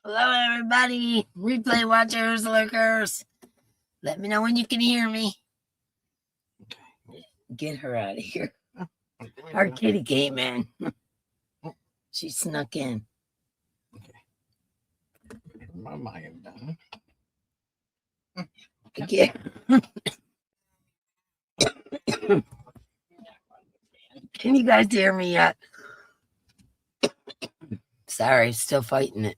Hello, everybody. Replay watchers, lurkers. Let me know when you can hear me. Okay. Get her out of here. Our kitty came in. She snuck in. Okay. My mind done. Yeah. Can you guys hear me yet? Sorry, still fighting it.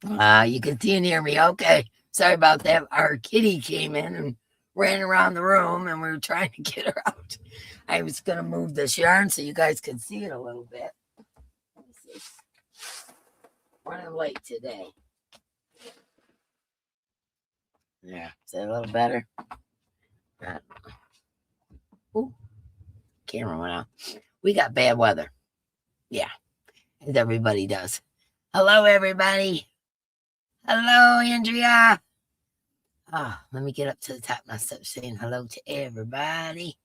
You can see and hear me. Okay. Sorry about that. Our kitty came in and ran around the room, and we were trying to get her out. I was going to move this yarn so you guys could see it a little bit. Running late today. Yeah, is that a little better? Ooh, camera went out. We got bad weather. Yeah, as everybody does. Hello, everybody. Hello, Andrea. Let me get up to the top myself saying hello to everybody.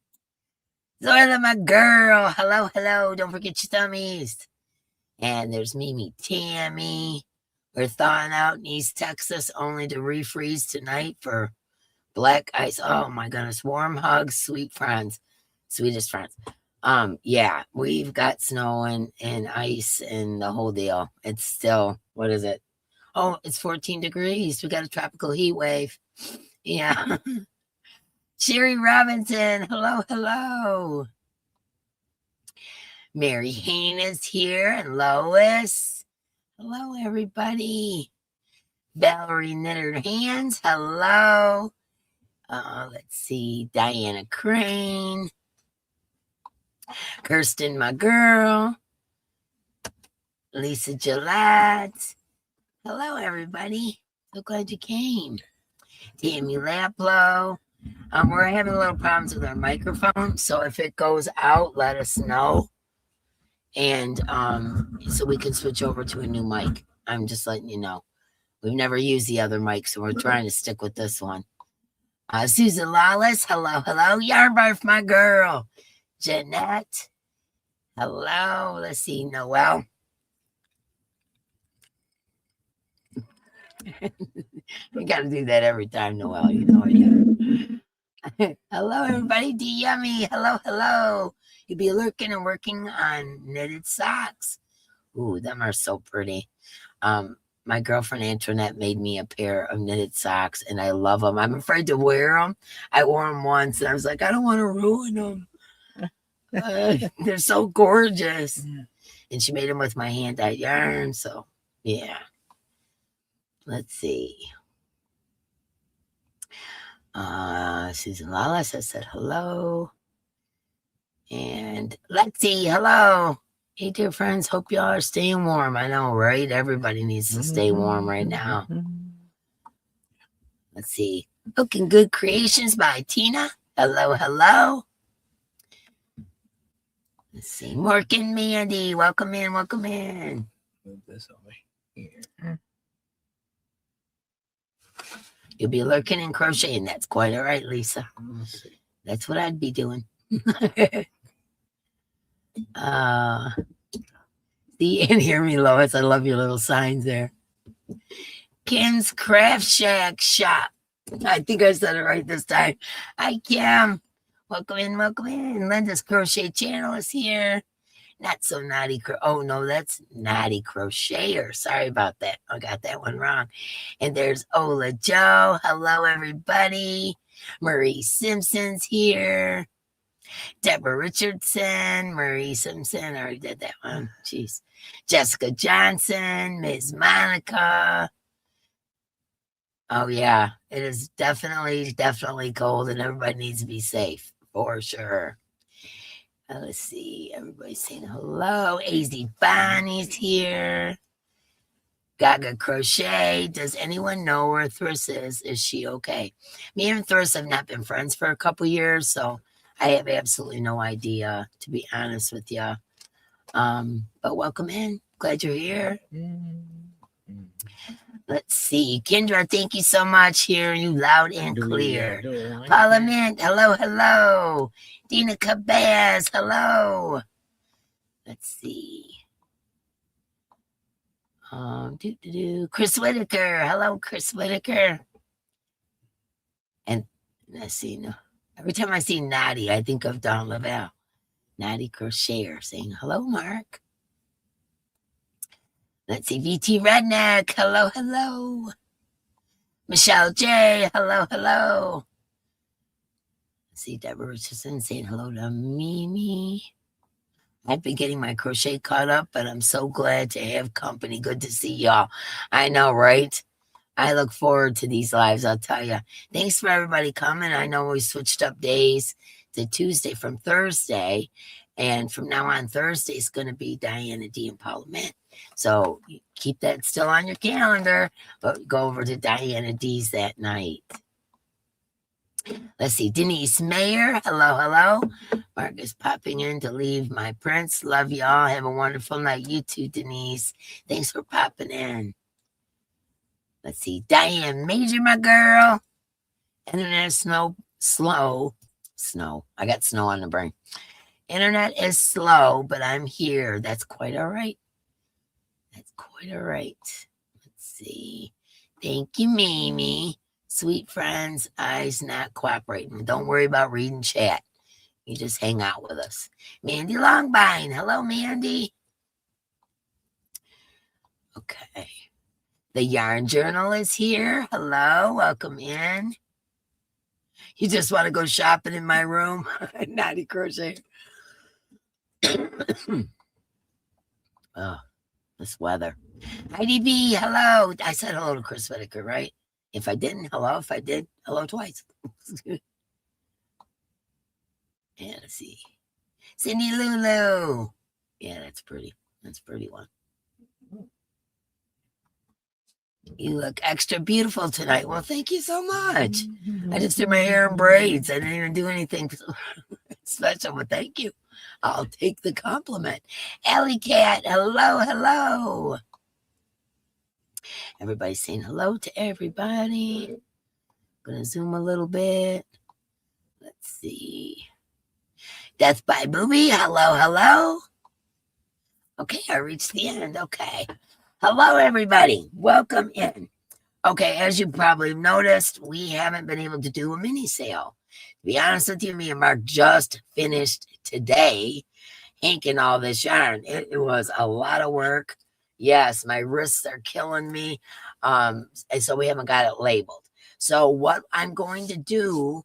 Zoila, my girl. Hello, hello. Don't forget your tummies. And there's Mimi Tammy. We're thawing out in East Texas only to refreeze tonight for black ice. Oh my goodness. Warm hugs, sweet friends. Sweetest friends. Yeah, we've got snow and ice and the whole deal. It's still, what is it? Oh, it's 14 degrees. We got a tropical heat wave. Yeah. Sherry Robinson. Hello, hello. Mary Hain is here and Lois. Hello, everybody. Valerie Knitter Hands. Hello. Let's see. Diana Crane. Kirsten, my girl. Lisa Gillette. Hello, everybody. So glad you came. Tammy Laplow. We're having a little problems with our microphone, so if it goes out, let us know. And so we can switch over to a new mic. I'm just letting you know. We've never used the other mic, so we're trying to stick with this one. Susan Lawless. Hello, hello. Yarnbarf, my girl. Jeanette. Hello. Let's see. Noelle. We got to do that every time, Noelle. You know it. Hello, everybody. D Yummy. Hello, hello. You'll be lurking and working on knitted socks. Ooh, them are so pretty. My girlfriend Antoinette made me a pair of knitted socks, and I love them. I'm afraid to wear them. I wore them once, and I was like, I don't want to ruin them. They're so gorgeous. And she made them with my hand-dyed yarn, so yeah. Let's see. Susan Lawless has said hello. And Lexi, hello. Hey, dear friends. Hope y'all are staying warm. I know, right? Everybody needs to stay warm right now. Let's see. Looking Good Creations by Tina. Hello, hello. Let's see. Morgan Mandy. Welcome in, welcome in. Move this over here. You'll be lurking and crocheting. That's quite all right, Lisa. That's what I'd be doing. See and hear me, Lois. I love your little signs there. Kim's Craft Shack Shop. I think I said it right this time. Hi, Kim. Welcome in, welcome in. Linda's Crochet Channel is here. Not so naughty. Oh, no, that's Naughty Crocheter. Sorry about that. I got that one wrong. And there's Ola Joe. Hello, everybody. Marie Simpson's here. Deborah Richardson. Marie Simpson. I already did that one. Jeez. Jessica Johnson. Ms. Monica. Oh, yeah. It is definitely cold, and everybody needs to be safe, for sure. Let's see. Everybody's saying hello. AZ Bonnie's here. Gaga Crochet. Does anyone know where Thriss is? Is she okay? Me and Thriss have not been friends for a couple years, so I have absolutely no idea, to be honest with you. But welcome in. Glad you're here. Let's see. Kendra, thank you so much. Hearing you loud and clear. Paula Mint, hello, hello. Dina Cabaz, hello. Let's see. Chris Whitaker. Hello, Chris Whitaker. And let's see. No, every time I see Natty, I think of Don Lavelle. Natty Crocheter saying hello, Mark. Let's see. VT Redneck. Hello, hello. Michelle J. Hello, hello. Let's see. Deborah Richardson saying hello to Mimi. I've been getting my crochet caught up, but I'm so glad to have company. Good to see y'all. I know, right? I look forward to these lives, I'll tell you. Thanks for everybody coming. I know we switched up days to Tuesday from Thursday. And from now on, Thursday is going to be Diana D and Paula Mint. So keep that still on your calendar, but go over to Diana D's that night. Let's see. Denise Mayer. Hello, hello. Mark is popping in to leave my prints. Love y'all. Have a wonderful night. You too, Denise. Thanks for popping in. Let's see. Diane Major, my girl. Internet slow. I got snow on the brain. Internet is slow, but I'm here. That's quite all right. That's quite all right. Let's see. Thank you, Mimi. Sweet friends, eyes not cooperating. Don't worry about reading chat. You just hang out with us. Mandy Longbine. Hello, Mandy. Okay. The Yarn Journal is here. Hello. Welcome in. You just want to go shopping in my room? Naughty crochet. Oh, this weather. IDB, hello. I said hello to Chris Whitaker, right? If I didn't, hello. If I did, hello twice. And let's see. Cindy Lulu. Yeah, that's pretty. That's a pretty one. You look extra beautiful tonight. Well, thank you so much. I just did my hair in braids. I didn't even do anything special, but thank you. I'll take the compliment. Alley Cat, hello, hello. Everybody's saying hello to everybody. I'm going to zoom a little bit. Let's see. Death by Booby, hello, hello. Okay, I reached the end. Okay. Hello, everybody. Welcome in. Okay, as you probably noticed, we haven't been able to do a mini sale. To be honest with you, me and Mark just finished today inking all this yarn. It was a lot of work. Yes, my wrists are killing me. And so we haven't got it labeled. So what I'm going to do,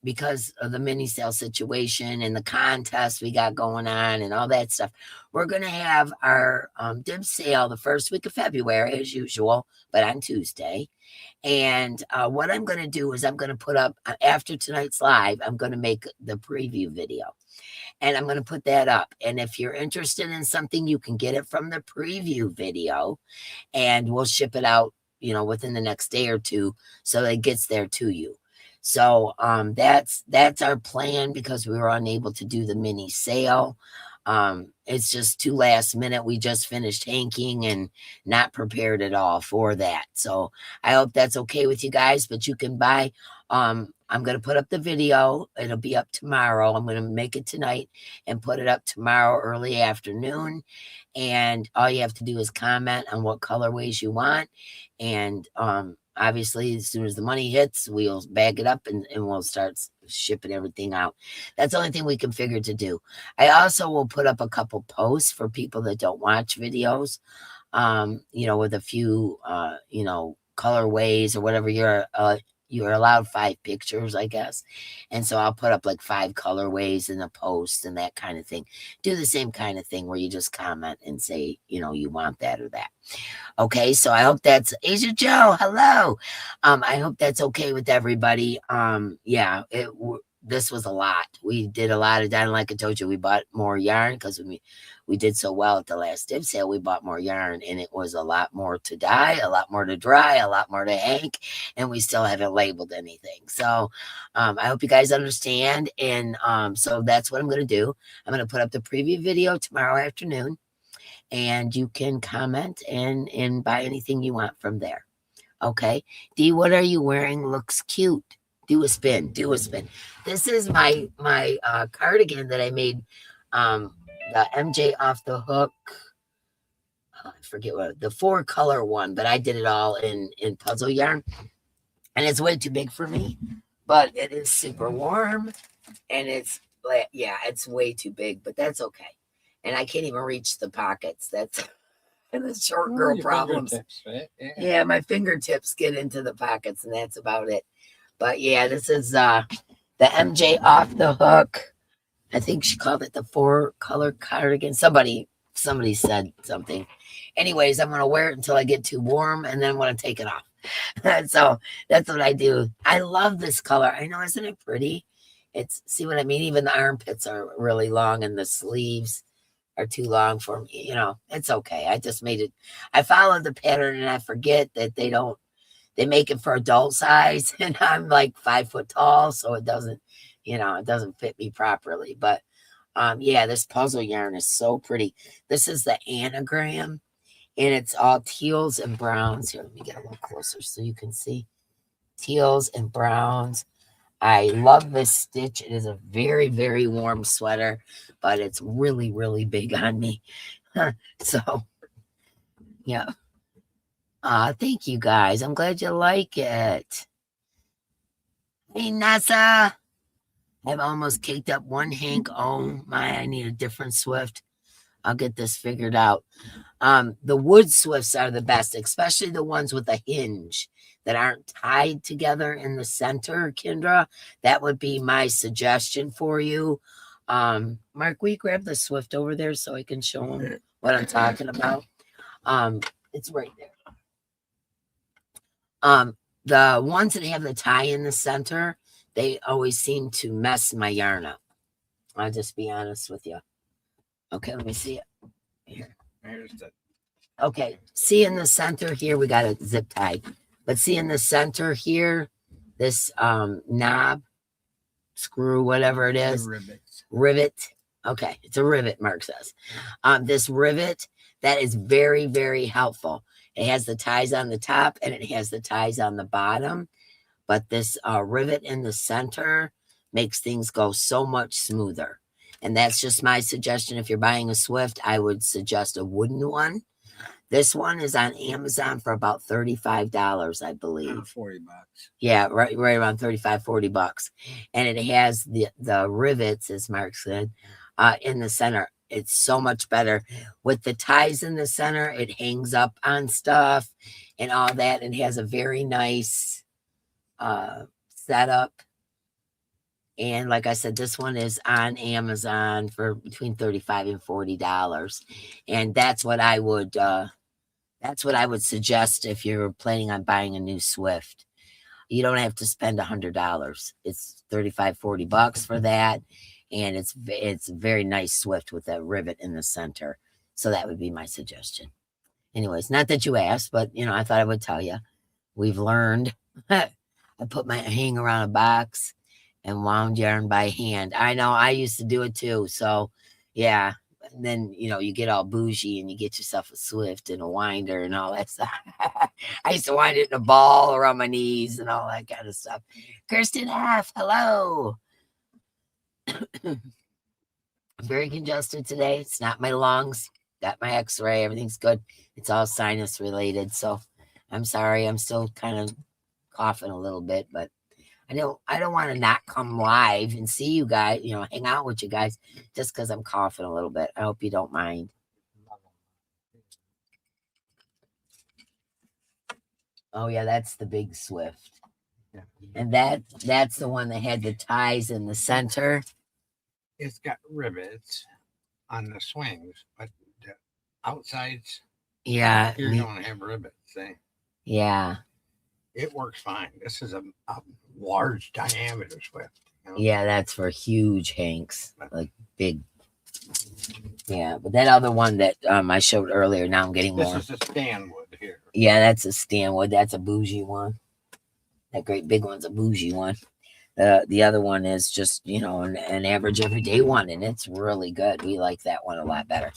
because of the mini sale situation and the contest we got going on and all that stuff, we're going to have our dib sale the first week of February as usual, but on Tuesday. And what I'm going to do is I'm going to put up, after tonight's live, I'm going to make the preview video. And I'm going to put that up. And if you're interested in something, you can get it from the preview video. And we'll ship it out, within the next day or two so that it gets there to you. So that's our plan because we were unable to do the mini sale. It's just too last minute. We just finished hanking and not prepared at all for that. So I hope that's okay with you guys, but you can buy, I'm going to put up the video. It'll be up tomorrow. I'm going to make it tonight and put it up tomorrow early afternoon. And all you have to do is comment on what colorways you want. And obviously, as soon as the money hits, we'll bag it up and we'll start shipping everything out. That's the only thing we can figure to do. I also will put up a couple posts for people that don't watch videos, with a few, colorways or whatever you're allowed 5 pictures, I guess. And so I'll put up like 5 colorways in the post and that kind of thing. Do the same kind of thing where you just comment and say, you want that or that. Okay, so I hope that's Asia Joe. Hello. I hope that's okay with everybody. Yeah, this was a lot. We did a lot of dyeing. Like I told you, we bought more yarn because we did so well at the last dib sale. We bought more yarn, and it was a lot more to dye, a lot more to dry, a lot more to hank, and we still haven't labeled anything. So I hope you guys understand. And so that's what I'm going to do. I'm going to put up the preview video tomorrow afternoon, and you can comment and buy anything you want from there. Okay. Dee, what are you wearing? Looks cute. Do a spin. This is my cardigan that I made, the MJ Off the Hook I forget what the 4-color one, but I did it all in puzzle yarn, and it's way too big for me, but it is super warm, and it's it's way too big, but that's okay. And I can't even reach the pockets. That's and the short girl problems. Right? Yeah, my fingertips get into the pockets, and that's about it. But yeah, this is the MJ Off the Hook. I think she called it the 4-color cardigan. Somebody said something. Anyways, I'm gonna wear it until I get too warm, and then I'm gonna take it off. So that's what I do. I love this color. I know, isn't it pretty? It's, see what I mean? Even the armpits are really long, and the sleeves are too long for me. You know, it's okay. I just made it. I followed the pattern, and I forget that they make it for adult size, and I'm like 5 foot tall, so it doesn't, it doesn't fit me properly. But yeah, this puzzle yarn is so pretty. This is the anagram, and it's all teals and browns. Here, let me get a little closer so you can see. Teals and browns. I love this stitch. It is a very, very warm sweater, but it's really, really big on me. So, yeah. Thank you guys. I'm glad you like it. Hey, NASA. I've almost caked up one hank. Oh my, I need a different Swift. I'll get this figured out. The wood Swifts are the best, especially the ones with a hinge that aren't tied together in the center, Kendra. That would be my suggestion for you. Mark, will you grab the Swift over there so I can show them what I'm talking about? It's right there. The ones that have the tie in the center, they always seem to mess my yarn up. I'll just be honest with you. Okay, let me see it. Here. Okay, see in the center here, we got a zip tie. But see in the center here, this knob, screw, whatever it is. Rivet. Okay, it's a rivet, Mark says. This rivet, that is very, very helpful. It has the ties on the top and it has the ties on the bottom. But this rivet in the center makes things go so much smoother. And that's just my suggestion. If you're buying a Swift, I would suggest a wooden one. This one is on Amazon for about $35, I believe. $40. Yeah, right around $35-$40. And it has the rivets, as Mark said, in the center. It's so much better. With the ties in the center, it hangs up on stuff and all that. And has a very nice setup. And like I said, this one is on Amazon for between $35 and $40. And that's what I would suggest if you're planning on buying a new Swift. You don't have to spend $100. It's $35-$40 for that. And it's a very nice Swift with that rivet in the center. So that would be my suggestion. Anyways, not that you asked, but I thought I would tell you. We've learned. I put my hang around a box and wound yarn by hand. I know, I used to do it too. So yeah. And then, you get all bougie and you get yourself a Swift and a winder and all that stuff. I used to wind it in a ball around my knees and all that kind of stuff. Kirsten F., hello. I'm very congested today. It's not my lungs. Got my x-ray. Everything's good. It's all sinus related. So I'm sorry. I'm still kind of coughing a little bit, but I don't want to not come live and see you guys, hang out with you guys just because I'm coughing a little bit. I hope you don't mind. Oh yeah, that's the big Swift. Yeah. And that's the one that had the ties in the center. It's got rivets on the swings, but the outsides, yeah, you don't have rivets. Yeah. It works fine. This is a large diameter Swift. Yeah, that's for huge hanks, like big. Yeah, but that other one that I showed earlier, now I'm getting more. This is a Stanwood here. Yeah, that's a Stanwood. That's a bougie one. That great big one's a bougie one. The other one is just, an average everyday one, and it's really good. We like that one a lot better.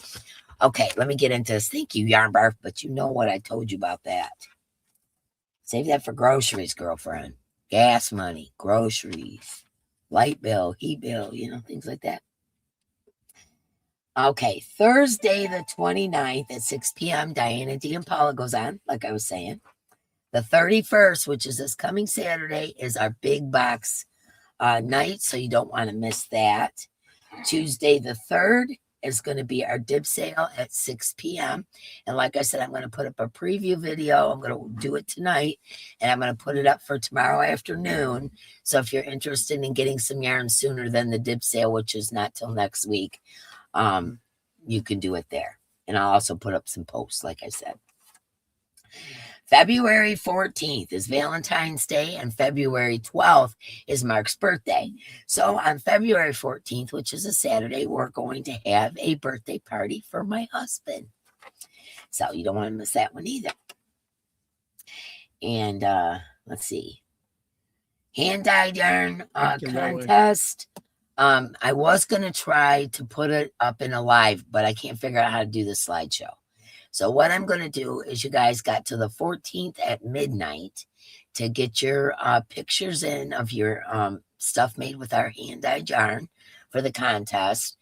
Okay, let me get into this. Thank you, Yarn Barf, but you know what I told you about that. Save that for groceries, girlfriend. Gas money, groceries, light bill, heat bill, things like that. Okay, Thursday the 29th at 6 p.m., Diana D and Paula goes on, like I was saying. The 31st, which is this coming Saturday, is our big box night, so you don't want to miss that. Tuesday the 3rd is going to be our dip sale at 6 p.m. And like I said, I'm going to put up a preview video. I'm going to do it tonight, and I'm going to put it up for tomorrow afternoon. So if you're interested in getting some yarn sooner than the dip sale, which is not till next week, you can do it there. And I'll also put up some posts, like I said. February 14th is Valentine's Day, and February 12th is Mark's birthday. So on February 14th, which is a Saturday, we're going to have a birthday party for my husband. So you don't want to miss that one either. And let's see. Hand-dyed yarn contest. I was going to try to put it up in a live, but I can't figure out how to do the slideshow. So what I'm going to do is you guys got to the 14th at midnight to get your pictures in of your stuff made with our hand-dyed yarn for the contest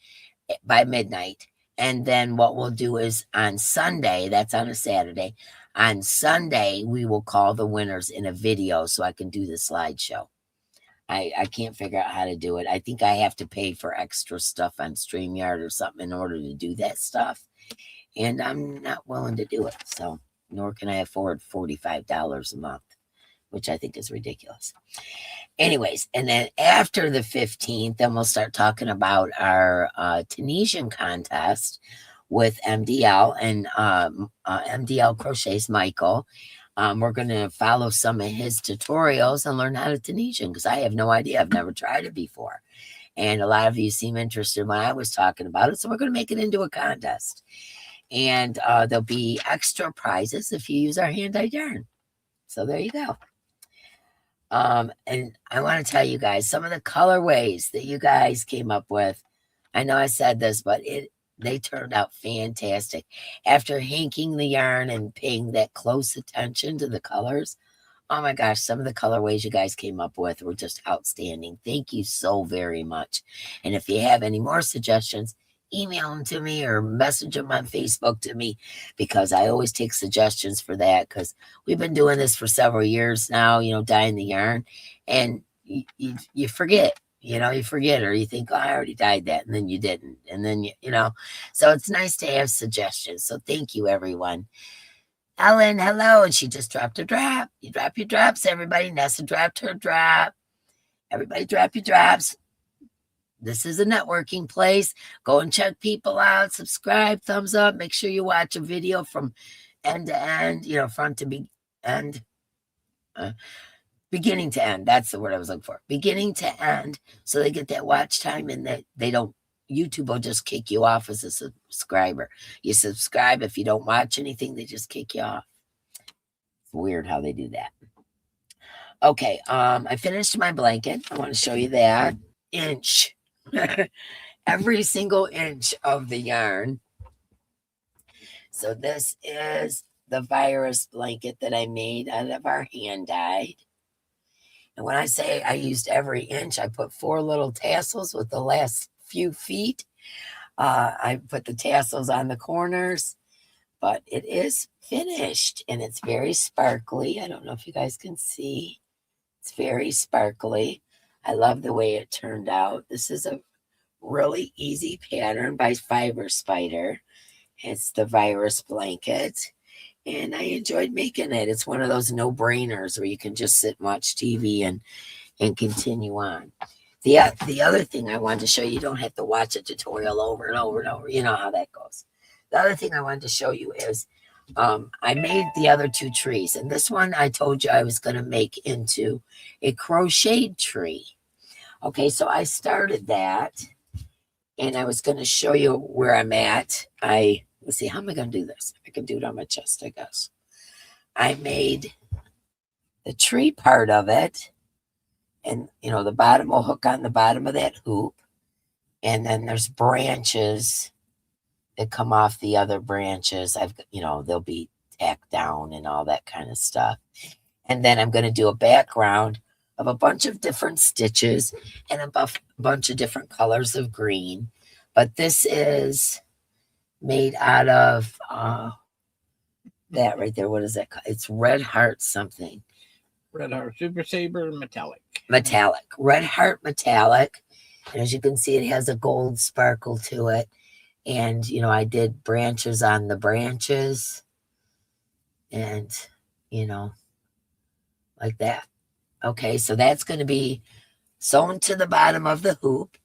by midnight. And then what we'll do is on Sunday, that's on a Saturday, on Sunday, we will call the winners in a video so I can do the slideshow. I can't figure out how to do it. I think I have to pay for extra stuff on StreamYard or something in order to do that stuff. And I'm not willing to do it. So, nor can I afford $45 a month, which I think is ridiculous. Anyways, and then after the 15th, then we'll start talking about our Tunisian contest with MDL and MDL Crochets Michael. We're going to follow some of his tutorials and learn how to Tunisian because I have no idea. I've never tried it before. And a lot of you seem interested when I was talking about it. So we're going to make it into a contest. And there'll be extra prizes if you use our hand-dyed yarn. So there you go. And I want to tell you guys some of the colorways that you guys came up with. I know I said this, but they turned out fantastic. After hanking the yarn and paying that close attention to the colors, oh my gosh, some of the colorways you guys came up with were just outstanding. Thank you so very much. And if you have any more suggestions, email them to me or message them on Facebook to me because I always take suggestions for that because we've been doing this for several years now, dyeing the yarn, and you forget. You forget, or you think, oh, I already dyed that, and then you didn't. And then, so it's nice to have suggestions. So thank you, everyone. Ellen, hello. And she just dropped a drop. You drop your drops, everybody. Nessa dropped her drop. Everybody drop your drops. This is a networking place. Go and check people out. Subscribe, thumbs up. Make sure you watch a video from end to end, front to end. Beginning to end. That's the word I was looking for. Beginning to end. So they get that watch time and that they don't, YouTube will just kick you off as a subscriber. You subscribe. If you don't watch anything, they just kick you off. It's weird how they do that. Okay. I finished my blanket. I want to show you that. Inch. Every single inch of the yarn. So this is the virus blanket that I made out of our hand dyed. And when I say I used every inch, I put 4 little tassels with the last few feet. I put the tassels on the corners, but it is finished and it's very sparkly. I don't know if you guys can see. It's very sparkly. I love the way it turned out. This is a really easy pattern by Fiber Spider. It's the virus blanket. And I enjoyed making it. It's one of those no-brainers where you can just sit and watch TV and continue on. The other thing I wanted to show you, you don't have to watch a tutorial over and over and over. You know how that goes. The other thing I wanted to show you is I made the other 2 trees. And this one I told you I was going to make into a crocheted tree. Okay, so I started that. And I was going to show you where I'm at. Let's see, how am I going to do this? I can do it on my chest, I guess. I made the tree part of it. And, the bottom will hook on the bottom of that hoop. And then there's branches that come off the other branches. They'll be tacked down and all that kind of stuff. And then I'm going to do a background of a bunch of different stitches and a bunch of different colors of green. But this is made out of that right there. What is that called? It's Red Heart something. Red Heart Super Saber Metallic. Metallic. Red Heart Metallic. And as you can see, it has a gold sparkle to it. And, you know, I did branches on the branches. And, you know, like that. Okay, so that's going to be sewn to the bottom of the hoop.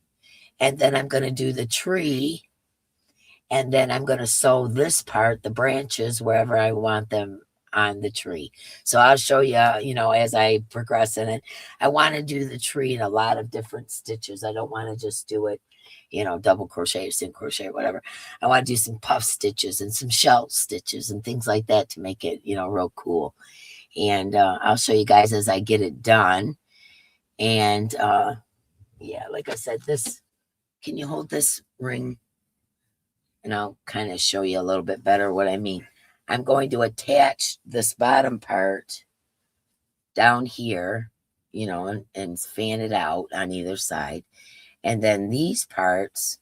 And then I'm going to do the tree. And then I'm going to sew this part, the branches, wherever I want them on the tree. So I'll show you, you know, as I progress in it. I want to do the tree in a lot of different stitches. I don't want to just do it, you know, double crochet or single crochet or whatever. I want to do some puff stitches and some shell stitches and things like that to make it, you know, real cool. And I'll show you guys as I get it done. And yeah, like I said, this, can you hold this ring? And I'll kind of show you a little bit better what I mean. I'm going to attach this bottom part down here, you know, and fan it out on either side. And then these parts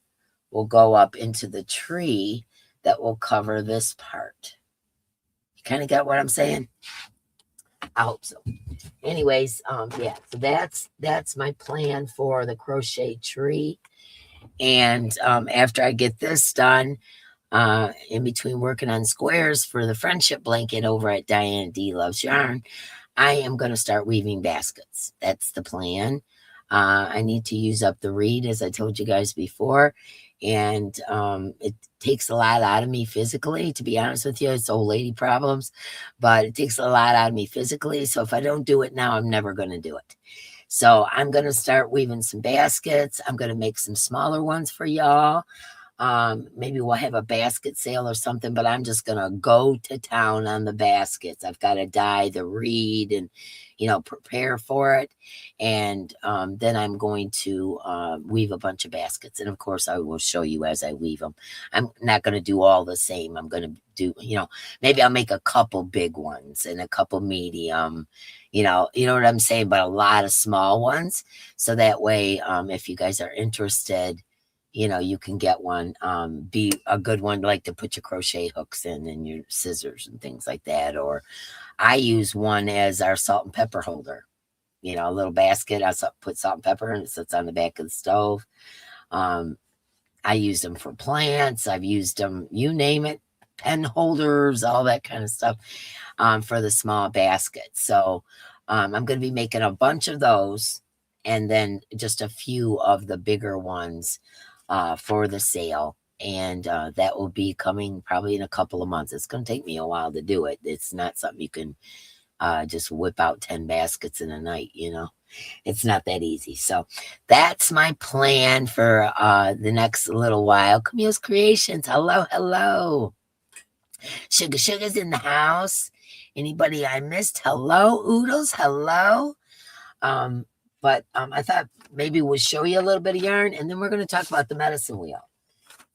will go up into the tree that will cover this part. You kind of got what I'm saying? I hope so. Anyways, yeah, so that's my plan for the crochet tree. And after I get this done, in between working on squares for the friendship blanket over at Diane D Loves Yarn, I am going to start weaving baskets. That's the plan. I need to use up the reed, as I told you guys before. And it takes a lot out of me physically, to be honest with you. It's old lady problems, but it takes a lot out of me physically. So if I don't do it now, I'm never going to do it. So I'm going to start weaving some baskets. I'm going to make some smaller ones for y'all. Maybe we'll have a basket sale or something, but I'm just gonna go to town on the baskets. I've got to dye the reed and, you know, prepare for it. And then I'm going to weave a bunch of baskets. And of course, I will show you as I weave them. I'm not going to do all the same. I'm going to do, you know, maybe I'll make a couple big ones and a couple medium, you know what I'm saying, but a lot of small ones. So that way, if you guys are interested, you know, you can get one, be a good one, like to put your crochet hooks in and your scissors and things like that. Or I use one as our salt and pepper holder, you know, a little basket. I put salt and pepper and it sits on the back of the stove. I use them for plants. I've used them, you name it, pen holders, all that kind of stuff, for the small baskets. So I'm going to be making a bunch of those and then just a few of the bigger ones for the sale. And that will be coming probably in a couple of months. It's going to take me a while to do it. It's not something you can just whip out 10 baskets in a night, you know. It's not that easy. So that's my plan for the next little while. Camille's Creations. Hello, hello. Sugar's in the house. Anybody I missed? Hello, Oodles. Hello. But I thought maybe we'll show you a little bit of yarn, and then we're going to talk about the medicine wheel.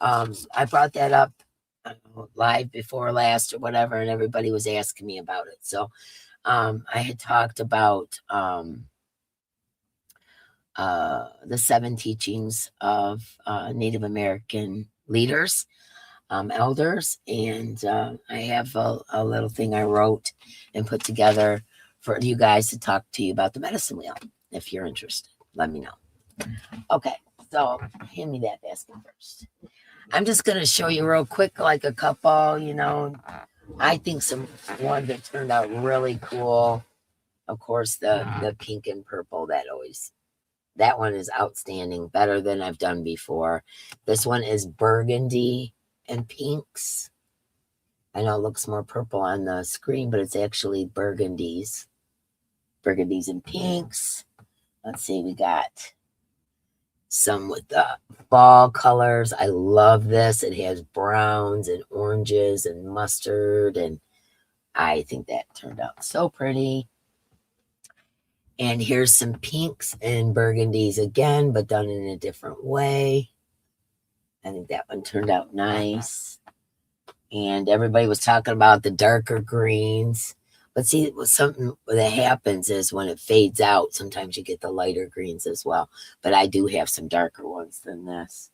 I brought that up live before last or whatever, and everybody was asking me about it. So I had talked about the 7 teachings of Native American leaders, elders, and I have a little thing I wrote and put together for you guys to talk to you about the medicine wheel. If you're interested, let me know. Okay, so hand me that basket first. I'm just going to show you real quick, like a couple, you know, I think some ones that turned out really cool. Of course, the pink and purple, that one is outstanding, better than I've done before. This one is burgundy and pinks. I know it looks more purple on the screen, but it's actually burgundies and pinks. Let's see, we got some with the fall colors. I love this. It has browns and oranges and mustard, and I think that turned out so pretty. And here's some pinks and burgundies again, but done in a different way. I think that one turned out nice. And everybody was talking about the darker greens. But see, something that happens is when it fades out, sometimes you get the lighter greens as well. But I do have some darker ones than this.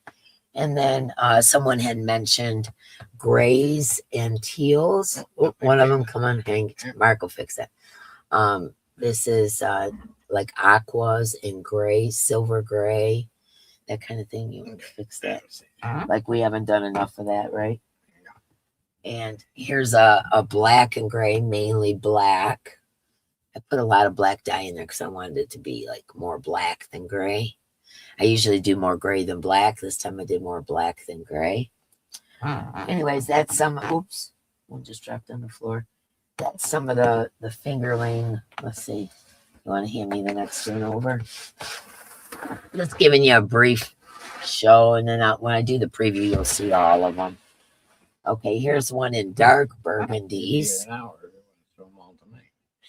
And then someone had mentioned grays and teals. Oh, one of them, come on, Hank. Mark will fix that. This is like aquas and gray, silver gray, that kind of thing. You would fix that. Like we haven't done enough of that, right? And here's a black and gray, mainly black. I put a lot of black dye in there because I wanted it to be like more black than gray. I usually do more gray than black. This time I did more black than gray. Anyways, that's some, oops, one just dropped on the floor. That's some of the fingerling. Let's see. You want to hand me the next one over? Just giving you a brief show, and then when I do the preview, you'll see all of them. Okay, here's one in dark burgundies.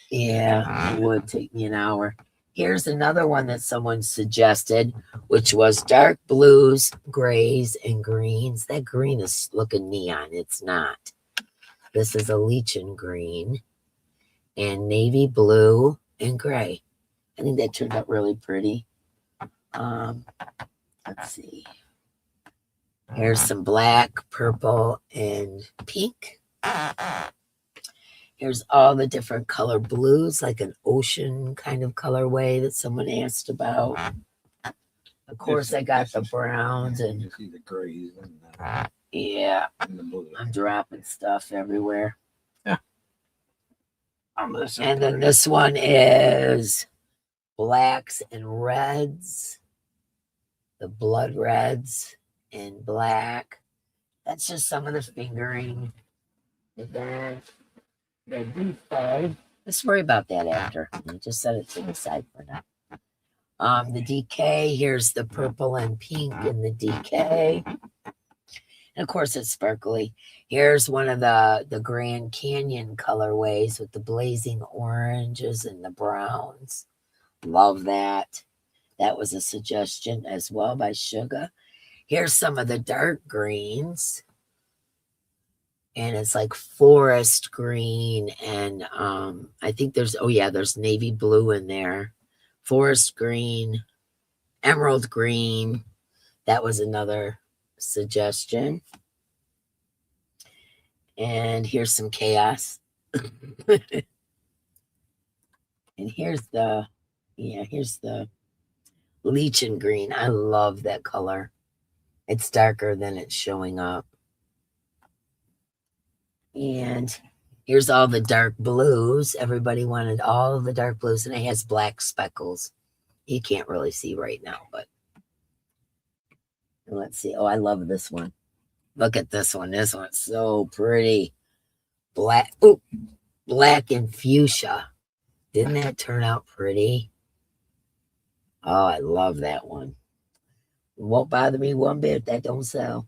Yeah, it would take me an hour. Here's another one that someone suggested, which was dark blues, grays, and greens. That green is looking neon. It's not. This is a lichen green and navy blue and gray. I think that turned out really pretty. Let's see. Here's some black, purple, and pink. Here's all the different color blues, like an ocean kind of colorway that someone asked about. Of course, I got the browns and you see the grays and yeah, and the blue. I'm dropping stuff everywhere. Yeah. And then this one is blacks and reds, the blood reds and black. That's just some of the fingering. The DK. Let's worry about that after. I just set it to the side for now. The DK, here's the purple and pink in the DK. And of course it's sparkly. Here's one of the Grand Canyon colorways with the blazing oranges and the browns. Love that. That was a suggestion as well by Sugar. Here's some of the dark greens. And it's like forest green and I think there's navy blue in there. Forest green, emerald green. That was another suggestion. And here's some chaos. And here's the lichen green. I love that color. It's darker than it's showing up. And here's all the dark blues. Everybody wanted all of the dark blues, and it has black speckles. You can't really see right now, but let's see. Oh, I love this one. Look at this one. This one's so pretty. Black and fuchsia. Didn't that turn out pretty? Oh, I love that one. It won't bother me one bit. That don't sell.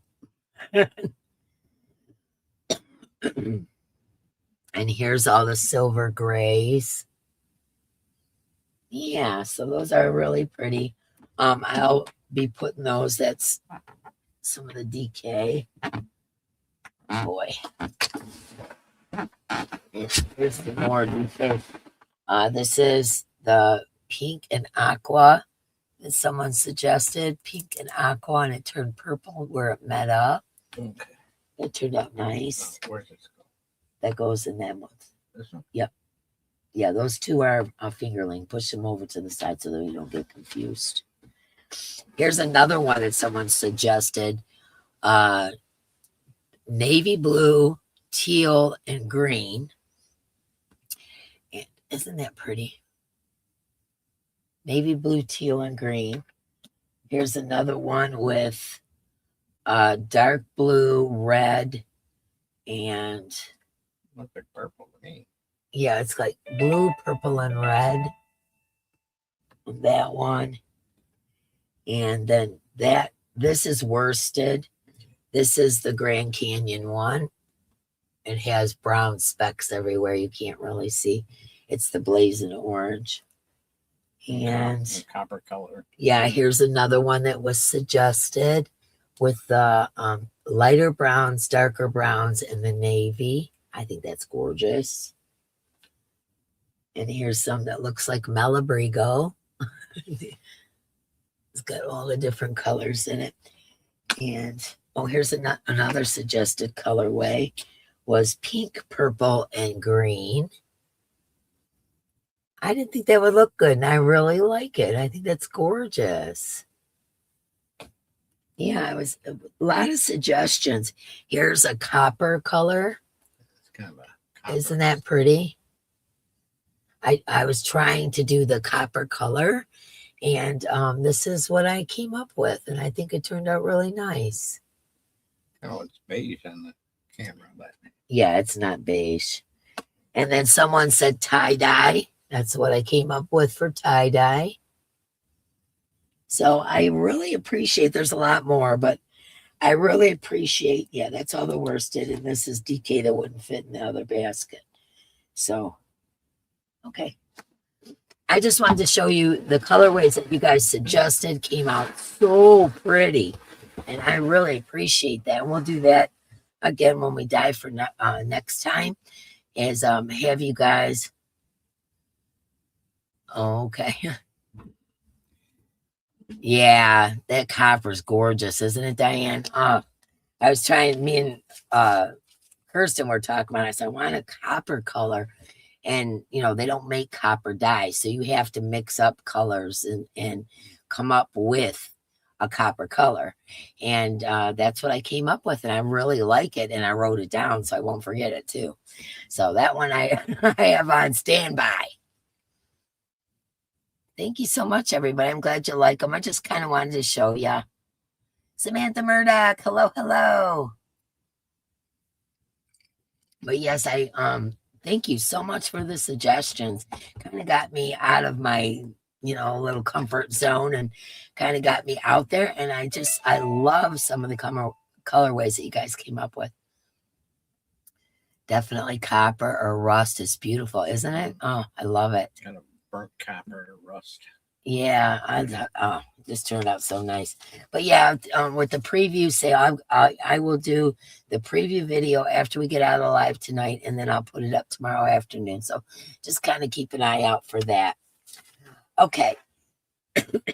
And here's all the silver grays. Yeah, so those are really pretty. I'll be putting those. That's some of the DK. Boy. Here's the more DK. This is the pink and aqua that someone suggested. Pink and aqua, and it turned purple where it met up. Okay. It turned out nice. Where's it go? That goes in that one. This one? Yep. Yeah, those two are a fingerling. Push them over to the side so that you don't get confused. Here's another one that someone suggested. Navy blue, teal, and green. And isn't that pretty? Navy blue, teal, and green. Here's another one with dark blue, red, and looks like purple to me. Yeah, it's like blue, purple, and red. That one. And then this is worsted. This is the Grand Canyon one. It has brown specks everywhere. You can't really see. It's the blazing orange. And copper color. Yeah, here's another one that was suggested with the lighter browns, darker browns, and the navy. I think that's gorgeous. And here's some that looks like Malabrigo. It's got all the different colors in it. And oh, here's another suggested colorway was pink, purple, and green. I didn't think that would look good, and I really like it. I think that's gorgeous. Yeah, it was a lot of suggestions. Here's a copper color. It's kind of a copper. Isn't that pretty? I was trying to do the copper color, and this is what I came up with, and I think it turned out really nice. Oh, it's beige on the camera, but Yeah, it's not beige. And then someone said tie-dye. That's what I came up with for tie-dye. So I really appreciate, there's a lot more, but I really appreciate, yeah, that's all the worsted. And this is DK that wouldn't fit in the other basket. So, okay. I just wanted to show you the colorways that you guys suggested came out so pretty. And I really appreciate that. And we'll do that again when we dive for next time, is have you guys. Okay. Yeah, that copper's gorgeous, isn't it, Diane? I was trying, me and Kirsten were talking about it. I said, I want a copper color. And, you know, they don't make copper dye. So you have to mix up colors and come up with a copper color. And that's what I came up with. And I really like it. And I wrote it down so I won't forget it too. So that one I have on standby. Thank you so much, everybody. I'm glad you like them. I just kind of wanted to show you. Samantha Murdoch, hello, hello. But yes, I thank you so much for the suggestions. Kind of got me out of my, little comfort zone and kind of got me out there. And I love some of the colorways that you guys came up with. Definitely copper or rust is beautiful, isn't it? Oh, I love it. Kind of burnt copper rust. Yeah, this turned out so nice. But yeah, with the preview sale, I will do the preview video after we get out of live tonight, and then I'll put it up tomorrow afternoon. So just kind of keep an eye out for that. Okay.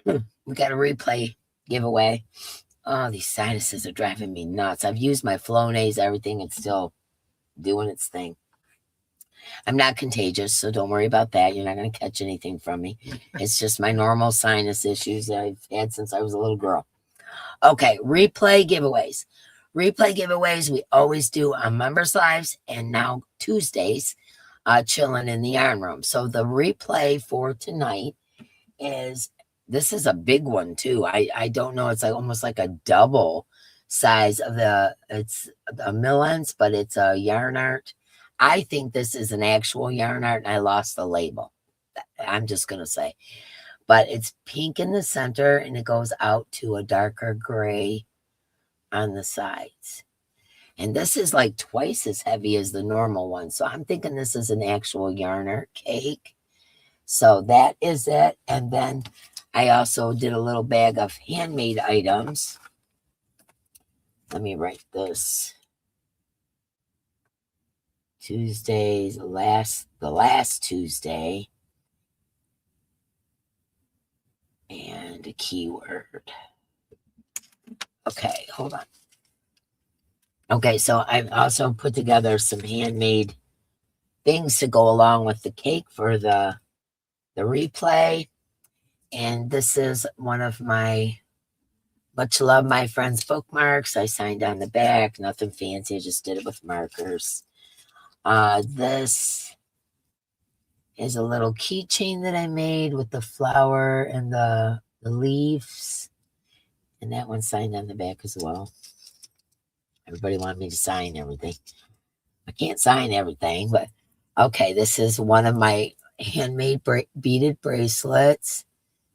We got a replay giveaway. Oh, these sinuses are driving me nuts. I've used my Flonase, everything. It's still doing its thing. I'm not contagious, so don't worry about that. You're not going to catch anything from me. It's just my normal sinus issues that I've had since I was a little girl. Okay, replay giveaways. Replay giveaways we always do on members' lives, and now Tuesdays, chilling in the yarn room. So the replay for tonight this is a big one too. I don't know. It's like almost like a double size of it's a Millens, but it's a yarn art. I think this is an actual yarn art, and I lost the label. I'm just going to say. But it's pink in the center, and it goes out to a darker gray on the sides. And this is like twice as heavy as the normal one. So I'm thinking this is an actual yarn art cake. So that is it. And then I also did a little bag of handmade items. Let me write this. Tuesdays, the last Tuesday, and a keyword. Okay, hold on. Okay, so I've also put together some handmade things to go along with the cake for the replay. And this is one of my much love my friend's bookmarks. I signed on the back, nothing fancy. I just did it with markers. This is a little keychain that I made with the flower and the leaves. And that one's signed on the back as well. Everybody wanted me to sign everything. I can't sign everything, but okay, this is one of my handmade beaded bracelets.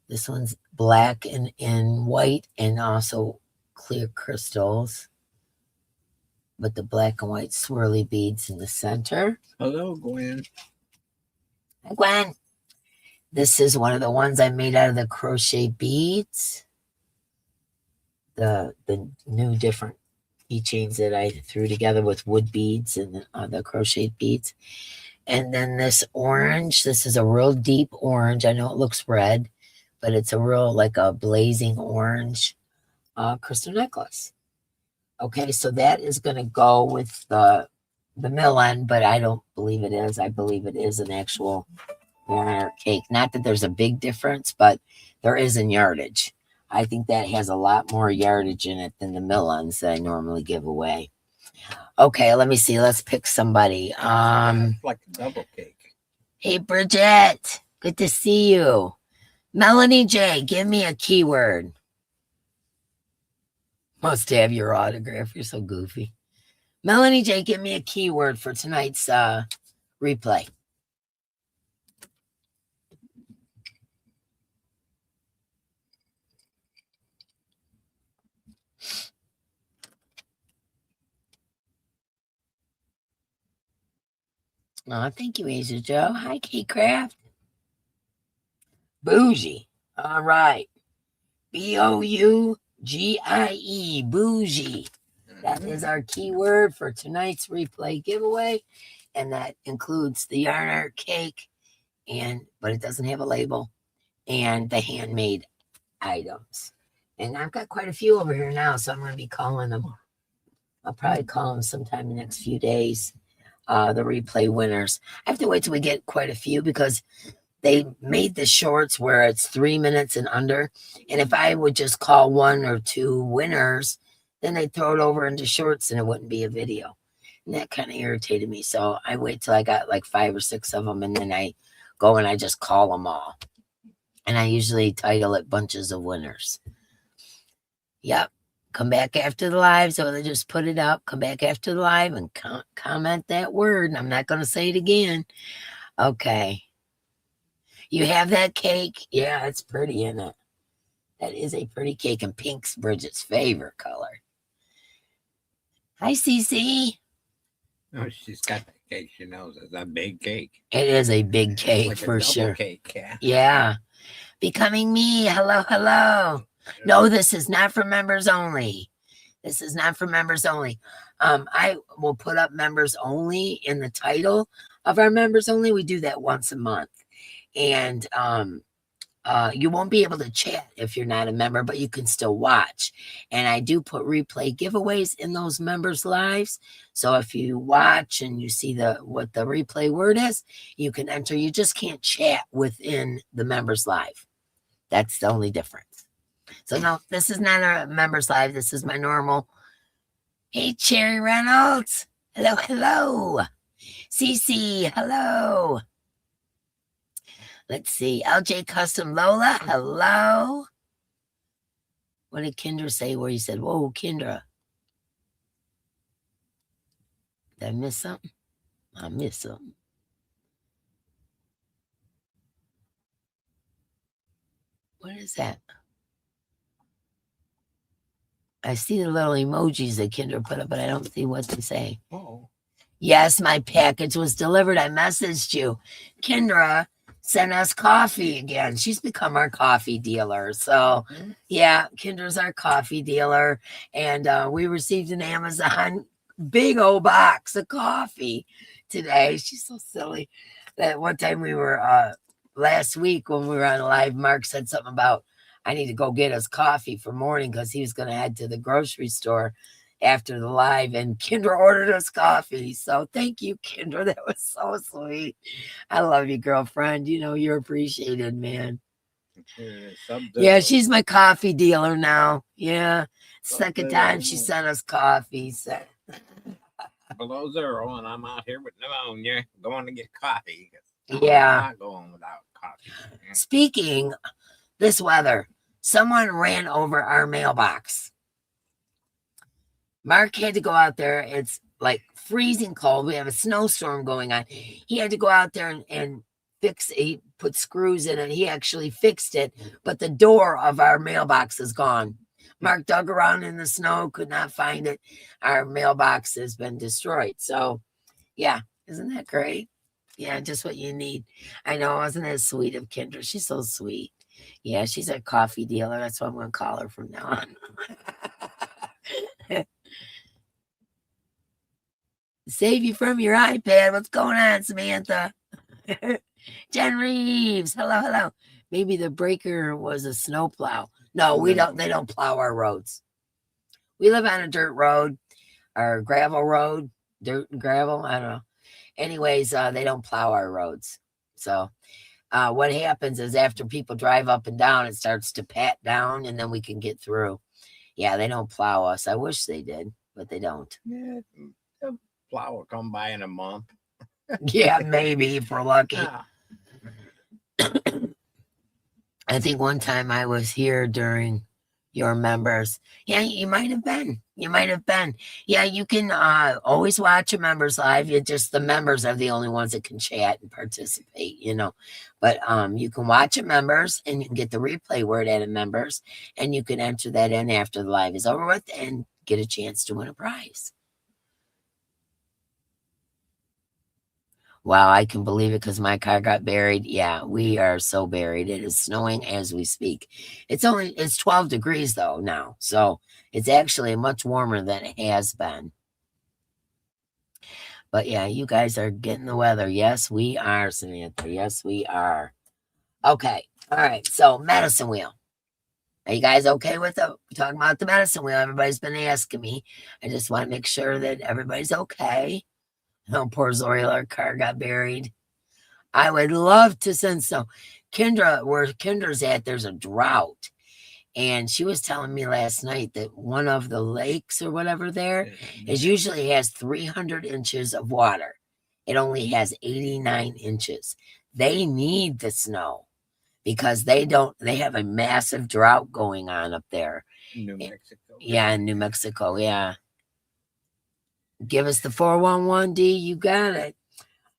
This one's black and white and also clear crystals. With the black and white swirly beads in the center. Hello, Gwen. Hi, Gwen. This is one of the ones I made out of the crochet beads. The new different keychains that I threw together with wood beads and the crocheted beads. And then this orange. This is a real deep orange. I know it looks red, but it's a real like a blazing orange crystal necklace. Okay, so that is going to go with the mill end, but I don't believe it is. I believe it is an actual yarn cake. Not that there's a big difference, but there is in yardage. I think that has a lot more yardage in it than the mill ends that I normally give away. Okay, let me see. Let's pick somebody. It's like a double cake. Hey Bridget, good to see you. Melanie J, give me a keyword. Must have your autograph. You're so goofy. Melanie J, give me a keyword for tonight's replay. Oh, thank you, Asia Joe. Hi, Kate Craft. Bougie. All right. Bougie. Bougie. That is our keyword for tonight's replay giveaway. And that includes the yarn art cake, but it doesn't have a label, and the handmade items. And I've got quite a few over here now, so I'm going to be calling them. I'll probably call them sometime in the next few days. The replay winners. I have to wait till we get quite a few because they made the shorts where it's 3 minutes and under. And if I would just call 1 or 2 winners, then they'd throw it over into shorts and it wouldn't be a video. And that kind of irritated me. So I wait till I got like 5 or 6 of them, and then I go and I just call them all. And I usually title it Bunches of Winners. Yep. Come back after the live. So they just put it up. Come back after the live and comment that word. And I'm not going to say it again. Okay. You have that cake? Yeah, it's pretty, isn't it? That is a pretty cake, and pink's Bridget's favorite color. Hi, Cece. Oh, she's got the cake. She knows it's a big cake. It is a big cake like for a double sure. Cake, yeah. Yeah. Becoming me. Hello, hello. No, this is not for members only. This is not for members only. I will put up members only in the title of our members only. We do that once a month. And you won't be able to chat if you're not a member, but you can still watch. And I do put replay giveaways in those members' lives. So if you watch and you see what the replay word is, you can enter. You just can't chat within the members' live. That's the only difference. So no, this is not a members live. This is my normal. Hey, Cherry Reynolds. Hello, hello. Cece, hello. Let's see. LJ Custom Lola, hello. What did Kendra say where he said, whoa, Kendra? Did I miss something? I missed something. What is that? I see the little emojis that Kendra put up, but I don't see what they say. Oh. Yes, my package was delivered. I messaged you. Kendra sent us coffee again. She's become our coffee dealer. So, yeah, Kendra's our coffee dealer. And we received an Amazon big old box of coffee today. She's so silly. That one time we were, last week when we were on live, Mark said something about, I need to go get us coffee for morning because he was going to head to the grocery store after the live, and Kendra ordered us coffee. So thank you, Kendra. That was so sweet. I love you, girlfriend. You know, you're appreciated, man. Yeah, she's my coffee dealer now. Yeah. Second time she sent us coffee. So. Below zero, and I'm out here with pneumonia going to get coffee. Yeah. I'm not going without coffee. Speaking this weather, someone ran over our mailbox. Mark had to go out there. It's like freezing cold. We have a snowstorm going on. He had to go out there and fix it. He put screws in it. He actually fixed it, but the door of our mailbox is gone. Mark dug around in the snow, could not find it. Our mailbox has been destroyed. So, yeah, isn't that great? Yeah, just what you need. I know, wasn't that sweet of Kendra? She's so sweet. Yeah, she's a coffee dealer. That's what I'm going to call her from now on. Save you from your iPad. What's going on, Samantha? Jen Reeves. Hello, hello. Maybe the breaker was a snowplow. No, we don't. They don't plow our roads. We live on a dirt road or gravel road, dirt and gravel. I don't know. Anyways, they don't plow our roads. So what happens is after people drive up and down, it starts to pat down and then we can get through. Yeah, they don't plow us. I wish they did, but they don't. Yeah, the plow will come by in a month. Yeah, maybe if we're lucky. Yeah. I think one time I was here during your members. Yeah, you might have been. You might have been. Yeah, you can always watch a members live. You just the members are the only ones that can chat and participate, you know. But you can watch a members and you can get the replay word at a members and you can enter that in after the live is over with and get a chance to win a prize. Wow, I can believe it because my car got buried. Yeah, we are so buried. It is snowing as we speak. It's 12 degrees though now. So it's actually much warmer than it has been. But yeah, you guys are getting the weather. Yes, we are, Samantha. Yes, we are. Okay. All right. So medicine wheel. Are you guys okay with talking about the medicine wheel? Everybody's been asking me. I just want to make sure that everybody's okay. Oh, poor Zoriel, our car got buried. I would love to send some. Kendra, where Kendra's at, there's a drought. And she was telling me last night that one of the lakes or whatever there is usually has 300 inches of water. It only has 89 inches. They need the snow because they have a massive drought going on up there. New Mexico. Yeah, in New Mexico. Yeah. Give us the 411D. You got it.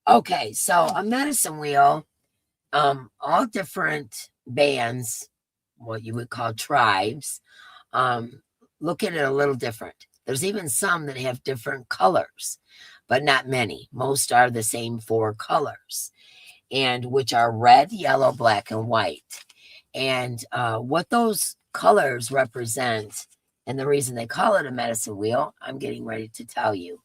Okay, so a medicine wheel, all different bands, what you would call tribes, look at it a little different. There's even some that have different colors, but not many. Most are the same 4 colors, and which are red, yellow, black, and white. And what those colors represent, and the reason they call it a medicine wheel, I'm getting ready to tell you.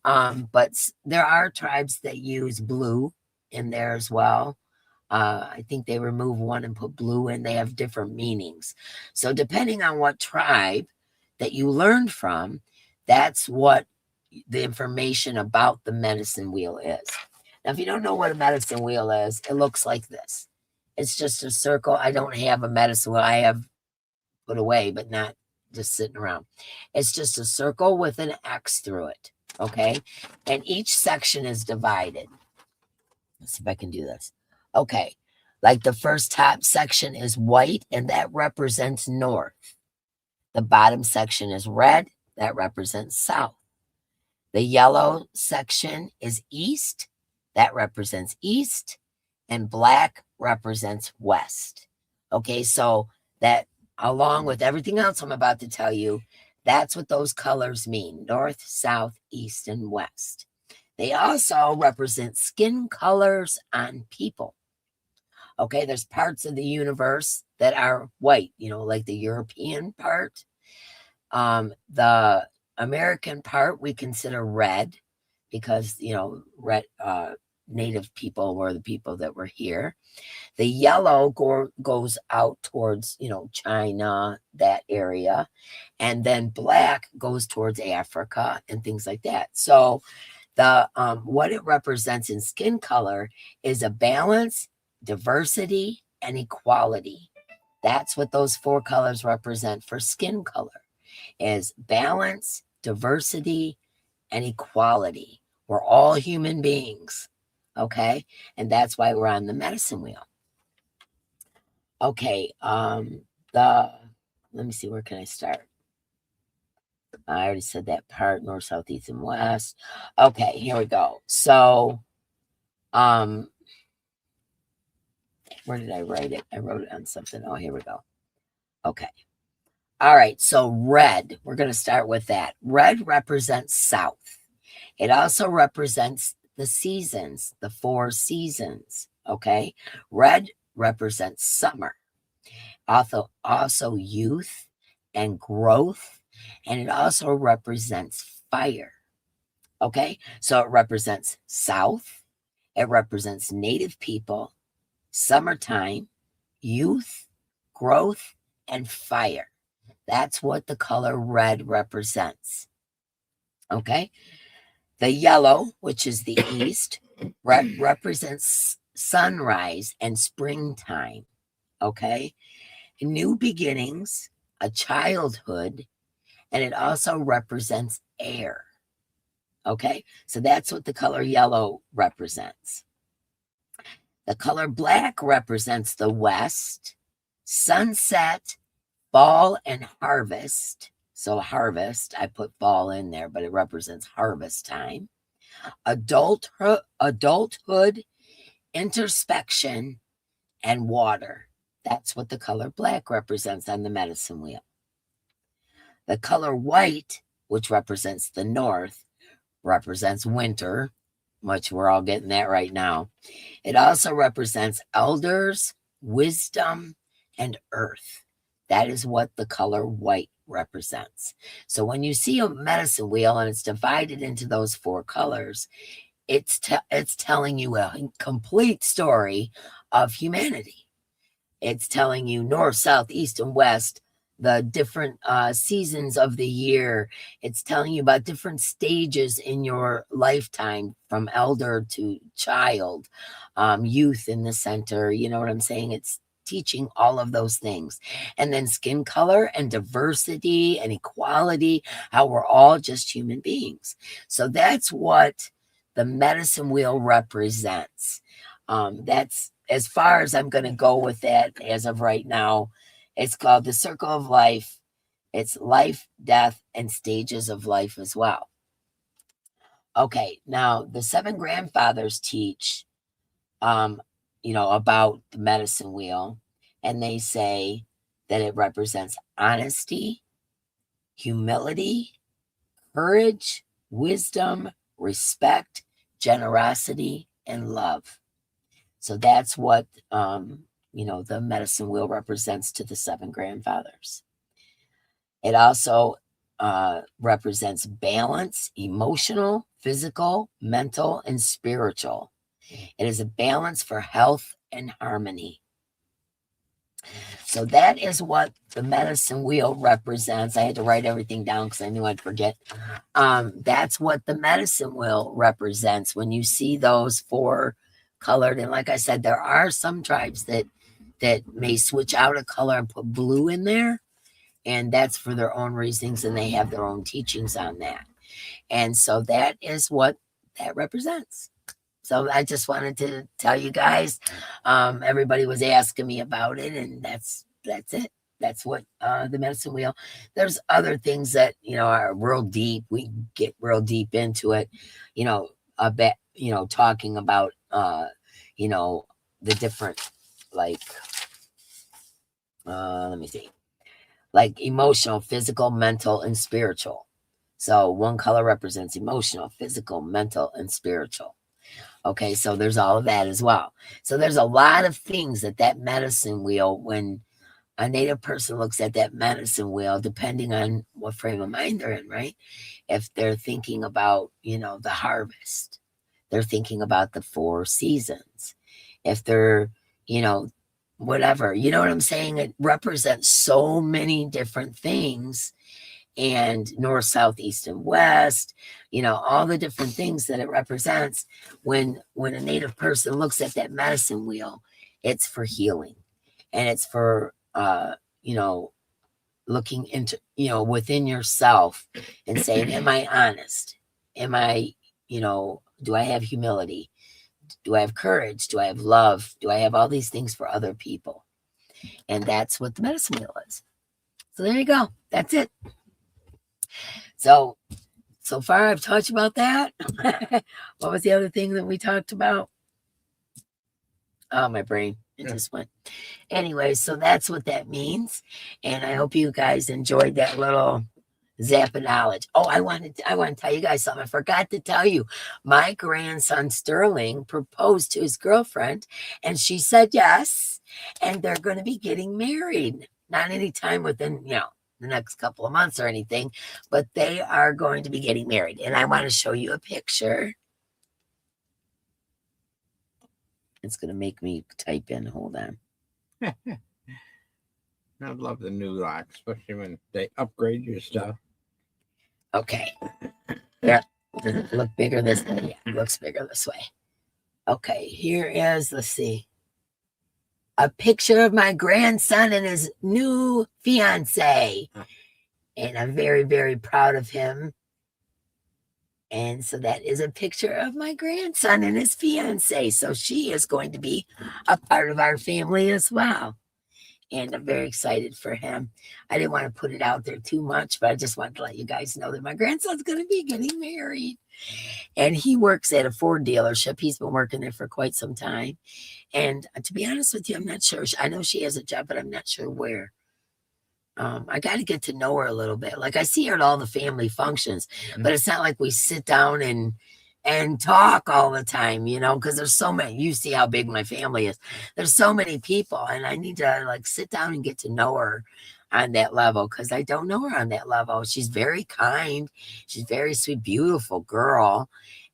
But there are tribes that use blue in there as well. I think they remove one and put blue in. They have different meanings. So depending on what tribe that you learned from, that's what the information about the medicine wheel is. Now, if you don't know what a medicine wheel is, it looks like this. It's just a circle. I don't have a medicine wheel. I have put away, but not just sitting around. It's just a circle with an X through it. Okay. And each section is divided. Let's see if I can do this. Okay. Like the first top section is white, and that represents north. The bottom section is red. That represents south. The yellow section is east. That represents east. And black represents west. Okay. So that, along with everything else I'm about to tell you, that's what those colors mean: north, south, east, and west. They also represent skin colors on people. Okay, there's parts of the universe that are white, like the European part. The American part we consider red because, red native people were the people that were here. The yellow goes out towards, China, that area. And then black goes towards Africa and things like that. So the what it represents in skin color is a balance, diversity, and equality. That's what those 4 colors represent for skin color, is balance, diversity, and equality. We're all human beings. Okay. And that's why we're on the medicine wheel. Okay. Let me see, where can I start? I already said that part: north, south, east, and west. Okay, here we go. So, where did I write it? I wrote it on something. Oh, here we go. Okay. All right. So red, we're going to start with that. Red represents south. It also represents the seasons, the 4 seasons. Okay. Red represents summer. Also youth and growth. And it also represents fire. Okay. So it represents south. It represents native people, summertime, youth, growth, and fire. That's what the color red represents. Okay. The yellow, which is the east, represents sunrise and springtime. Okay. New beginnings, a childhood, and it also represents air. Okay. So that's what the color yellow represents. The color black represents the west, sunset, fall, and harvest. So harvest, I put fall in there, but it represents harvest time. Adulthood, introspection, and water. That's what the color black represents on the medicine wheel. The color white, which represents the north, represents winter, which we're all getting that right now. It also represents elders, wisdom, and earth. That is what the color white represents. So when you see a medicine wheel and it's divided into those four colors, it's telling you a complete story of humanity. It's telling you north, south, east, and west, the different seasons of the year. It's telling you about different stages in your lifetime, from elder to child, youth in the center. You know what I'm saying? It's teaching all of those things. And then skin color and diversity and equality, how we're all just human beings. So that's what the medicine wheel represents. That's as far as I'm going to go with that as of right now. It's called the Circle of Life. It's life, death, and stages of life as well. Okay, now the seven grandfathers teach, about the medicine wheel, and they say that it represents honesty, humility, courage, wisdom, respect, generosity, and love. So that's what, the medicine wheel represents to the seven grandfathers. It also represents balance, emotional, physical, mental, and spiritual. It is a balance for health and harmony. So that is what the medicine wheel represents. I had to write everything down because I knew I'd forget. That's what the medicine wheel represents when you see those four colored. And like I said, there are some tribes that may switch out a color and put blue in there, and that's for their own reasons, and they have their own teachings on that. And so that is what that represents. So I just wanted to tell you guys. Everybody was asking me about it, and that's it. That's what the medicine wheel. There's other things that are real deep. We get real deep into it, a bit, talking about the different, like let me see, like emotional, physical, mental, and spiritual. So one color represents emotional, physical, mental, and spiritual. Okay, so there's all of that as well. So there's a lot of things that medicine wheel, when a Native person looks at that medicine wheel, depending on what frame of mind they're in, right? If they're thinking about, the harvest, they're thinking about the four seasons. If they're, whatever, you know what I'm saying? It represents so many different things, and north, south, east, and west, all the different things that it represents. When a Native person looks at that medicine wheel, it's for healing, and it's for looking into within yourself and saying, am I honest? Am I, do I have humility? Do I have courage? Do I have love? Do I have all these things for other people? And that's what the medicine wheel is. So there you go. That's it. So far I've talked about that. What was the other thing that we talked about? Oh, my brain. It just went. Anyway, so that's what that means. And I hope you guys enjoyed that little zap of knowledge. Oh, I want to tell you guys something. I forgot to tell you. My grandson Sterling proposed to his girlfriend, and she said yes. And they're going to be getting married. Not anytime within, the next couple of months or anything, but they are going to be getting married. And I want to show you a picture. It's going to make me type in. Hold on. I love the new lock, especially when they upgrade your stuff. Okay. Yeah. Does it look bigger this way? Yeah, it looks bigger this way. Okay, here is, let's see, a picture of my grandson and his new fiance. And I'm very, very proud of him. And so that is a picture of my grandson and his fiance. So she is going to be a part of our family as well. And I'm very excited for him. I didn't want to put it out there too much, but I just wanted to let you guys know that my grandson's going to be getting married. And he works at a Ford dealership. He's been working there for quite some time. And to be honest with you, I'm not sure. I know she has a job, but I'm not sure where. I got to get to know her a little bit. Like I see her at all the family functions, but it's not like we sit down and talk all the time, you know, because there's so many. You see how big my family is. There's so many people, and I need to like sit down and get to know her on that level because I don't know her on that level. She's very kind. She's very sweet, beautiful girl.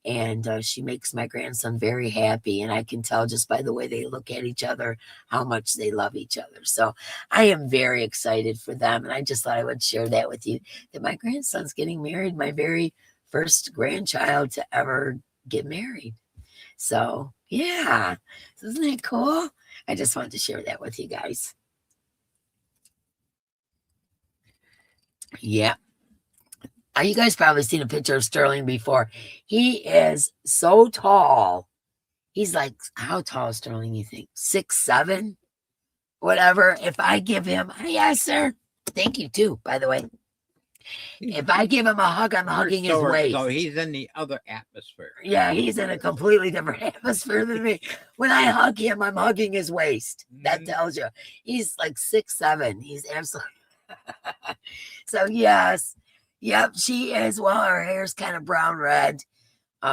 And she makes my grandson very happy. And I can tell just by the way they look at each other how much they love each other. So I am very excited for them. And I just thought I would share that with you that my grandson's getting married, my very first grandchild to ever get married. So yeah, isn't that cool? I just wanted to share that with you guys. Yeah. You guys probably seen a picture of Sterling before. He is so tall. He's like, how tall is Sterling, you think? 6'7"? Whatever. If I give him, yes, sir. Thank you, too, by the way. If I give him a hug, I'm hugging his waist. So he's in the other atmosphere. Yeah, he's in a completely different atmosphere than me. When I hug him, I'm hugging his waist. That tells you. He's like 6'7". He's absolutely. So, yes. Yep, she is. Well, her hair's kind of brown red,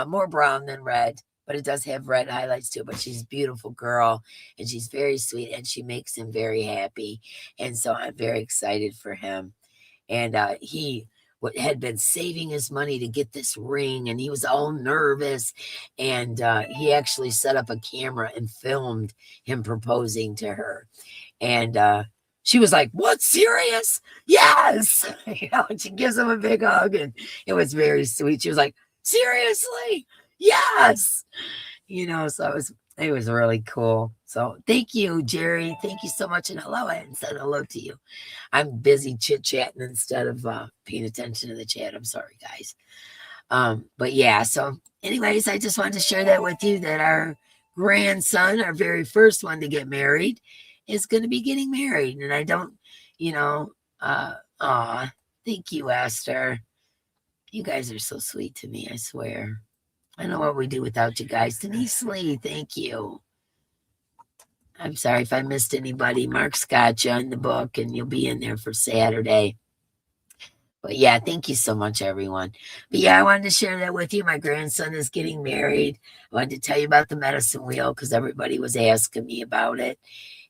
more brown than red, but it does have red highlights too. But she's a beautiful girl, and she's very sweet, and she makes him very happy. And so I'm very excited for him. And he had been saving his money to get this ring, and he was all nervous. And he actually set up a camera and filmed him proposing to her. And she was like, "What, serious? Yes." You know, and she gives him a big hug, and it was very sweet. She was like, "Seriously? Yes." You know, so it was really cool. So thank you, Jerry. Thank you so much. And hello, I hadn't said hello to you. I'm busy chit-chatting instead of paying attention to the chat. I'm sorry, guys. But yeah, so anyways, I just wanted to share that with you that our grandson, our very first one to get married, is going to be getting married. And I don't, you know, thank you, Esther. You guys are so sweet to me, I swear. I don't know what we do without you guys. Denise Lee, thank you. I'm sorry if I missed anybody. Mark's got you in the book, and you'll be in there for Saturday. But yeah, thank you so much, everyone. But yeah, I wanted to share that with you. My grandson is getting married. I wanted to tell you about the medicine wheel because everybody was asking me about it.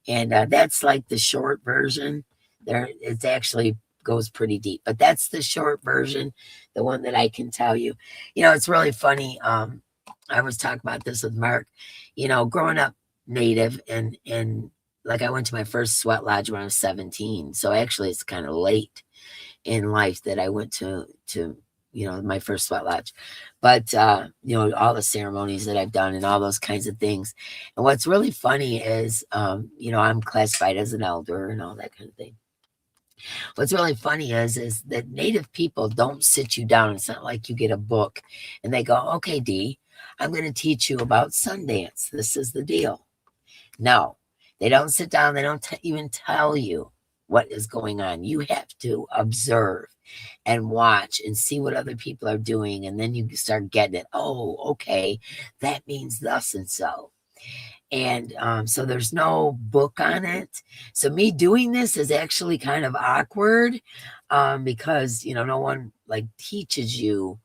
And that's like the short version. It actually goes pretty deep, but that's the short version, the one that I can tell you. You know, it's really funny. I was talking about this with Mark. You know, growing up Native and like I went to my first sweat lodge when I was 17. So actually, it's kind of late in life that I went to you know, my first sweat lodge. But you know, all the ceremonies that I've done and all those kinds of things. And what's really funny is you know, I'm classified as an elder and all that kind of thing. What's really funny is that Native people don't sit you down. It's not like you get a book and they go, "Okay, Dee, I'm going to teach you about Sundance. This is the deal." No, they don't sit down. They don't even tell you what is going on. You have to observe and watch and see what other people are doing. And then you start getting it. Oh, okay, that means thus and so. And so there's no book on it. So me doing this is actually kind of awkward because, you know, no one like teaches you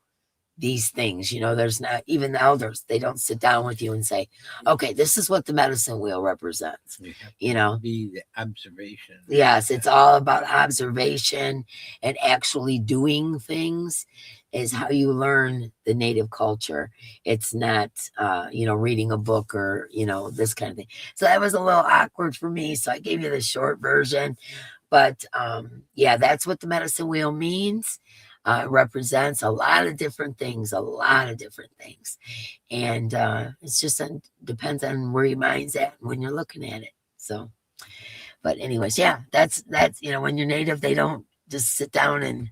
these things. You know, there's not even the elders. They don't sit down with you and say, "Okay, this is what the medicine wheel represents." You know, be the observation. Yes, it's all about observation and actually doing things is how you learn the Native culture. It's not, you know, reading a book or, you know, this kind of thing. So that was a little awkward for me. So I gave you the short version. But yeah, that's what the medicine wheel means. It represents a lot of different things, a lot of different things. And it's just depends on where your mind's at when you're looking at it. So, but anyways, yeah, that's when you're native, they don't just sit down and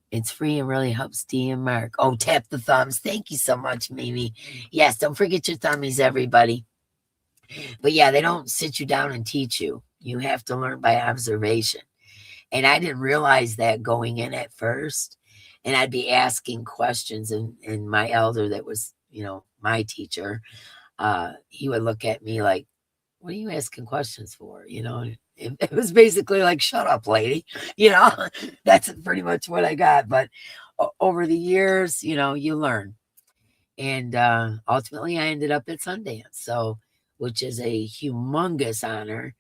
it's free and really helps Dee and Mark. Oh, tap the thumbs. Thank you so much, Mimi. Yes, don't forget your thummies, everybody. But yeah, they don't sit you down and teach you. You have to learn by observation. And I didn't realize that going in at first. And I'd be asking questions, and my elder that was, my teacher, he would look at me like, what are you asking questions for? It was basically like, shut up, lady. That's pretty much what I got. But over the years, you learn. And ultimately, I ended up at Sundance, which is a humongous honor.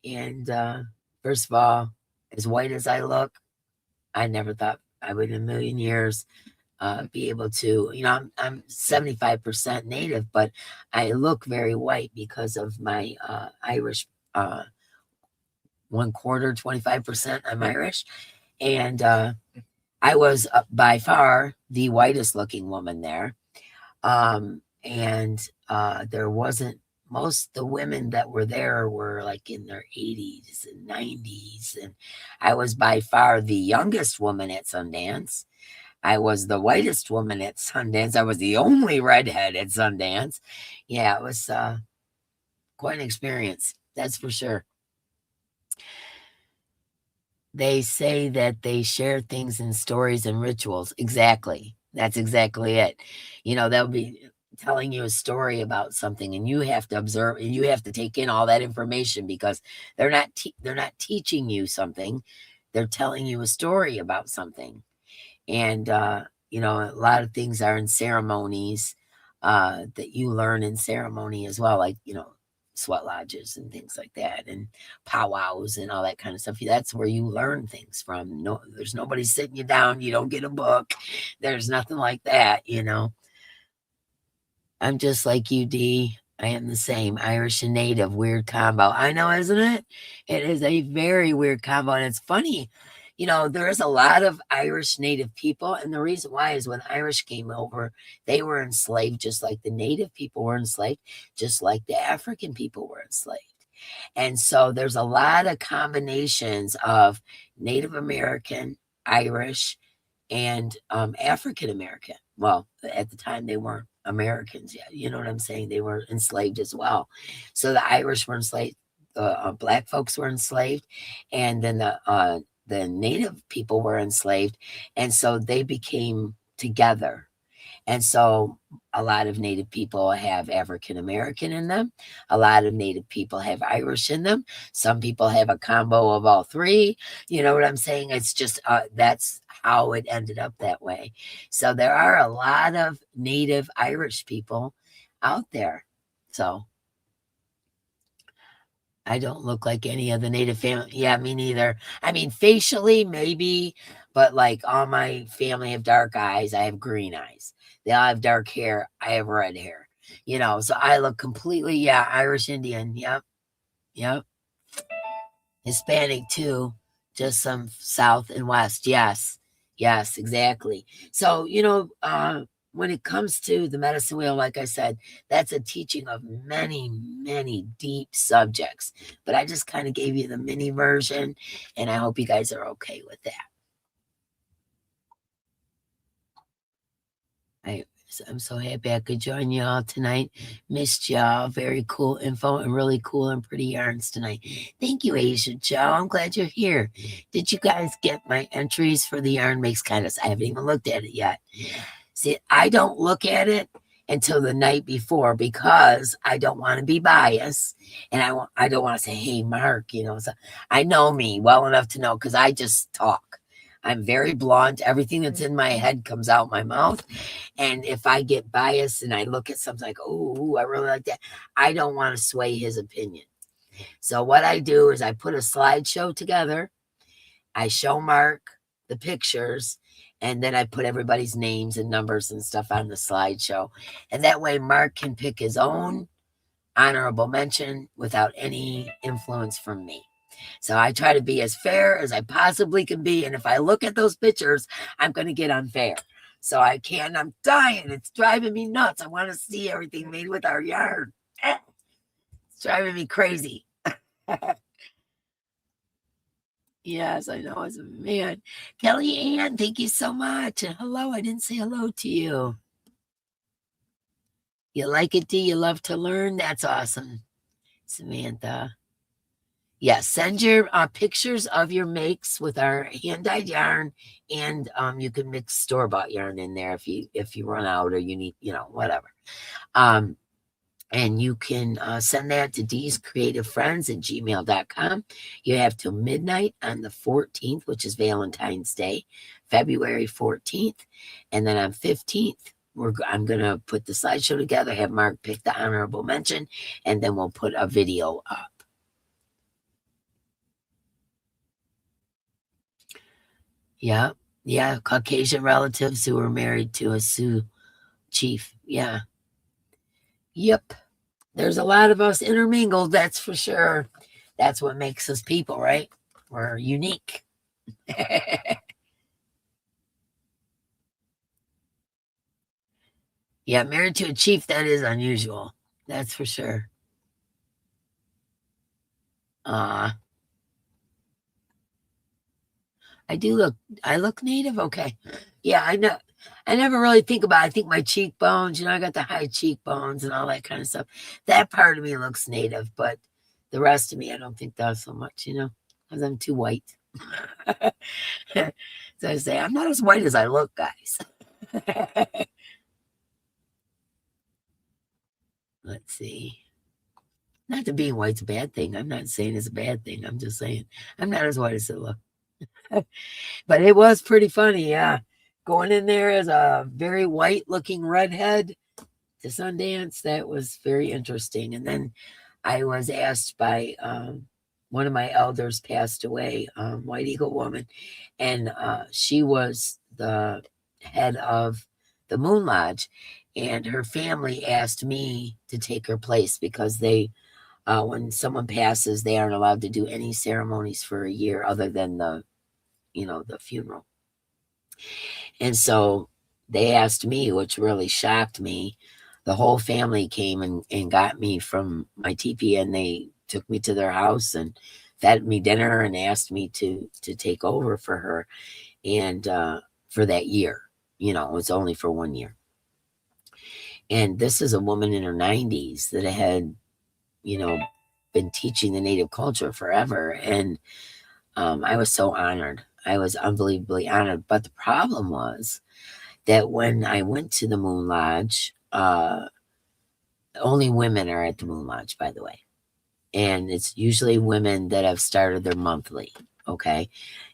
And first of all, as white as I look, I never thought I would in a million years be able to, I'm 75% native, but I look very white because of my Irish 1/4, 25%. I'm Irish. And I was by far the whitest looking woman there. And there wasn't, most the women that were there were like in their 80s and 90s. And I was by far the youngest woman at Sundance. I was the whitest woman at Sundance. I was the only redhead at Sundance. Yeah, it was quite an experience. That's for sure. They say that they share things in stories and rituals. Exactly. That's exactly it. They'll be telling you a story about something, and you have to observe, and you have to take in all that information because they're not teaching you something. They're telling you a story about something. And a lot of things are in ceremonies that you learn in ceremony as well, like sweat lodges and things like that, and powwows and all that kind of stuff. That's where you learn things from. No, there's nobody sitting you down. You don't get a book. There's nothing like that. I'm just like you, Dee. I am the same. Irish and native, weird combo. I know, isn't it? It is a very weird combo, and it's funny. There is a lot of Irish native people, and the reason why is when Irish came over, they were enslaved just like the native people were enslaved, just like the African people were enslaved. And so there's a lot of combinations of Native American, Irish, and African American. Well, at the time they weren't Americans yet. You know what I'm saying? They were enslaved as well. So the Irish were enslaved, black folks were enslaved, and then the native people were enslaved, and so they became together. And so a lot of native people have African American in them. A lot of native people have Irish in them. Some people have a combo of all three. You know what I'm saying? It's just that's how it ended up that way. So there are a lot of native Irish people out there. So I don't look like any of the native family. Yeah, me neither. I mean, facially, maybe, but like all my family have dark eyes. I have green eyes. They all have dark hair. I have red hair. So I look completely, yeah, Irish Indian. Yep. Yep. Hispanic too. Just some South and West. Yes. Yes, exactly. So, when it comes to the medicine wheel, like I said, that's a teaching of many, many deep subjects. But I just kind of gave you the mini version, and I hope you guys are okay with that. I'm so happy I could join you all tonight. Missed y'all. Very cool info and really cool and pretty yarns tonight. Thank you, Asia Joe. I'm glad you're here. Did you guys get my entries for the Yarn Makes Kindness? I haven't even looked at it yet. See, I don't look at it until the night before because I don't want to be biased, and I don't want to say, "Hey, Mark," So I know me well enough to know because I just talk. I'm very blunt. Everything that's in my head comes out my mouth. And if I get biased and I look at something like, oh, I really like that, I don't want to sway his opinion. So what I do is I put a slideshow together. I show Mark the pictures, and then I put everybody's names and numbers and stuff on the slideshow. And that way Mark can pick his own honorable mention without any influence from me. So I try to be as fair as I possibly can be. And if I look at those pictures, I'm going to get unfair. So I can't. I'm dying. It's driving me nuts. I want to see everything made with our yarn. It's driving me crazy. Yes, I know. As a man, Kelly Ann, thank you so much. And hello, I didn't say hello to you. You like it, do you love to learn? That's awesome, Samantha. Yes, send your pictures of your makes with our hand-dyed yarn, and you can mix store-bought yarn in there if you run out or you need, whatever. And you can send that to dscreativefriends@gmail.com. You have till midnight on the 14th, which is Valentine's Day, February 14th. And then on 15th, I'm going to put the slideshow together, have Mark pick the honorable mention, and then we'll put a video up. Yeah. Yeah. Caucasian relatives who were married to a Sioux chief. Yeah. Yep. There's a lot of us intermingled, that's for sure. That's what makes us people, right? We're unique. Yeah, married to a chief, that is unusual. That's for sure. Uh I look native, okay. Yeah, I know. I never really think about it. I think my cheekbones, I got the high cheekbones and all that kind of stuff. That part of me looks native, but the rest of me, I don't think does so much, because I'm too white. So I say, I'm not as white as I look, guys. Let's see. Not that being white's a bad thing. I'm not saying it's a bad thing. I'm just saying I'm not as white as I look. But it was pretty funny, yeah. Going in there as a very white looking redhead to Sundance, that was very interesting. And then I was asked by one of my elders passed away, White Eagle woman, and she was the head of the Moon Lodge, and her family asked me to take her place because they, when someone passes, they aren't allowed to do any ceremonies for a year other than the funeral. And so they asked me, which really shocked me. The whole family came and got me from my teepee, and they took me to their house and fed me dinner and asked me to take over for her and for that year. It was only for 1 year. And this is a woman in her 90s that had, been teaching the native culture forever. And I was so honored. I was unbelievably honored. But the problem was that when I went to the Moon Lodge, only women are at the Moon Lodge, by the way. And it's usually women that have started their monthly. Okay.